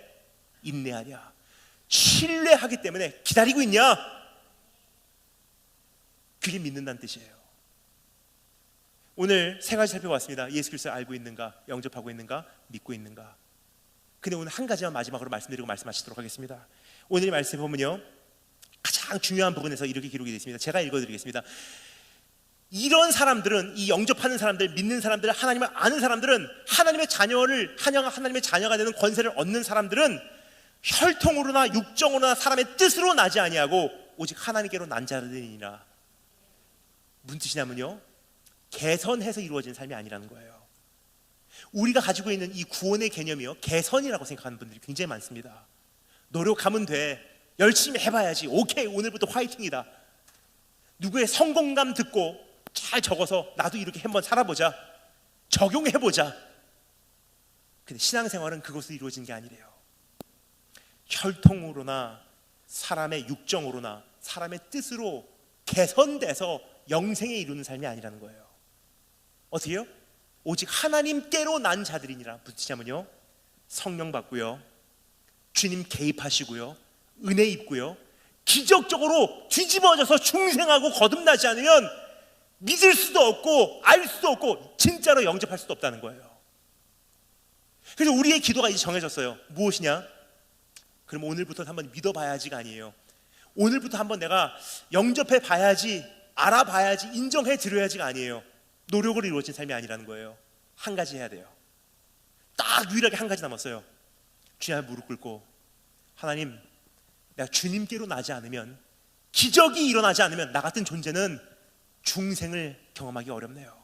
인내하냐, 신뢰하기 때문에 기다리고 있냐, 그게 믿는다는 뜻이에요. 오늘 세 가지 살펴봤습니다. 예수 그리스도를 알고 있는가, 영접하고 있는가, 믿고 있는가. 근데 오늘 한 가지만 마지막으로 말씀드리고 말씀하시도록 하겠습니다. 오늘 이 말씀 보면요 가장 중요한 부분에서 이렇게 기록이 되어 있습니다. 제가 읽어드리겠습니다. 이런 사람들은, 이 영접하는 사람들, 믿는 사람들, 하나님을 아는 사람들은, 하나님의 자녀를 하나님의 자녀가 되는 권세를 얻는 사람들은 혈통으로나 육정으로나 사람의 뜻으로 나지 아니하고 오직 하나님께로 난 자들이니라. 무슨 뜻이냐면요 개선해서 이루어진 삶이 아니라는 거예요. 우리가 가지고 있는 이 구원의 개념이요 개선이라고 생각하는 분들이 굉장히 많습니다. 노력하면 돼, 열심히 해봐야지, 오케이 오늘부터 화이팅이다. 누구의 성공감 듣고 잘 적어서 나도 이렇게 한번 살아보자, 적용해보자. 근데 신앙생활은 그것으로 이루어진 게 아니래요. 혈통으로나 사람의 육정으로나 사람의 뜻으로 개선돼서 영생에 이루는 삶이 아니라는 거예요. 어떻게요? 오직 하나님께로 난 자들이니라. 무슨 뜻이냐면요 성령 받고요, 주님 개입하시고요, 은혜 입고요, 기적적으로 뒤집어져서 중생하고 거듭나지 않으면 믿을 수도 없고 알 수도 없고 진짜로 영접할 수도 없다는 거예요. 그래서 우리의 기도가 이제 정해졌어요. 무엇이냐? 그럼 오늘부터 한번 믿어봐야지가 아니에요. 오늘부터 한번 내가 영접해 봐야지, 알아봐야지, 인정해 드려야지가 아니에요. 노력으로 이루어진 삶이 아니라는 거예요. 한 가지 해야 돼요. 딱 유일하게 한 가지 남았어요. 주님 앞에 무릎 꿇고, 하나님 내가 주님께로 나지 않으면, 기적이 일어나지 않으면 나 같은 존재는 중생을 경험하기 어렵네요.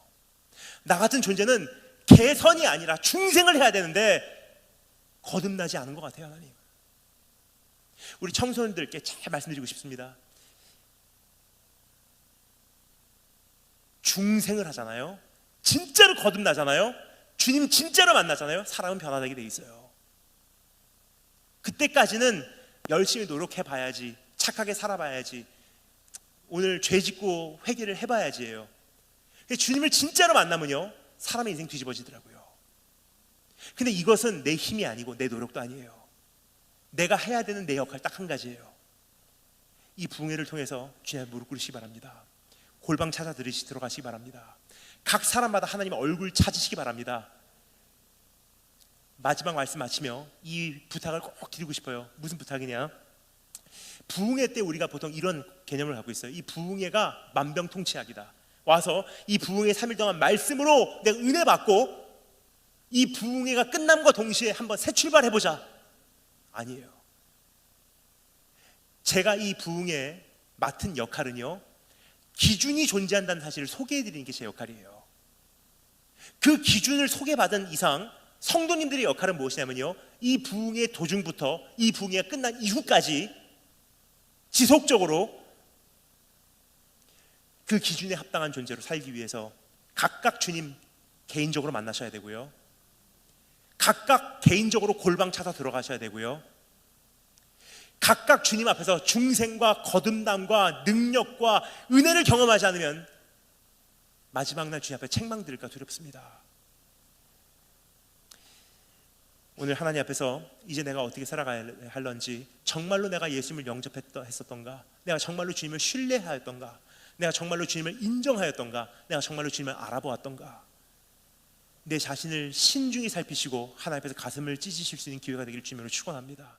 나 같은 존재는 개선이 아니라 중생을 해야 되는데 거듭나지 않은 것 같아요. 하나님, 우리 청소년들께 잘 말씀드리고 싶습니다. 중생을 하잖아요. 진짜로 거듭나잖아요. 주님 진짜로 만나잖아요. 사람은 변화되게 돼 있어요. 그때까지는 열심히 노력해 봐야지, 착하게 살아봐야지, 오늘 죄 짓고 회개를 해봐야지예요. 주님을 진짜로 만나면요 사람의 인생 뒤집어지더라고요. 근데 이것은 내 힘이 아니고 내 노력도 아니에요. 내가 해야 되는 내 역할 딱 한 가지예요. 이 부흥회를 통해서 주님 앞에 무릎 꿇으시기 바랍니다. 골방 찾아 들어가시기 바랍니다. 각 사람마다 하나님 얼굴 찾으시기 바랍니다. 마지막 말씀 마치며 이 부탁을 꼭 드리고 싶어요. 무슨 부탁이냐? 부흥회 때 우리가 보통 이런 개념을 갖고 있어요. 이 부흥회가 만병통치약이다. 와서 이 부흥회 3일 동안 말씀으로 내가 은혜 받고 이 부흥회가 끝남과 동시에 한번 새 출발해보자. 아니에요. 제가 이 부흥회에 맡은 역할은요, 기준이 존재한다는 사실을 소개해드리는 게 제 역할이에요. 그 기준을 소개받은 이상 성도님들의 역할은 무엇이냐면요, 이 부흥회 도중부터 이 부흥회가 끝난 이후까지 지속적으로 그 기준에 합당한 존재로 살기 위해서 각각 주님 개인적으로 만나셔야 되고요, 각각 개인적으로 골방 찾아 들어가셔야 되고요, 각각 주님 앞에서 중생과 거듭남과 능력과 은혜를 경험하지 않으면 마지막 날 주님 앞에 책망드릴까 두렵습니다. 오늘 하나님 앞에서 이제 내가 어떻게 살아가야 할런지, 정말로 내가 예수님을 영접했었던가, 내가 정말로 주님을 신뢰하였던가, 내가 정말로 주님을 인정하였던가, 내가 정말로 주님을 알아보았던가, 내 자신을 신중히 살피시고 하나님 앞에서 가슴을 찢으실 수 있는 기회가 되기를 주님으로 축원합니다.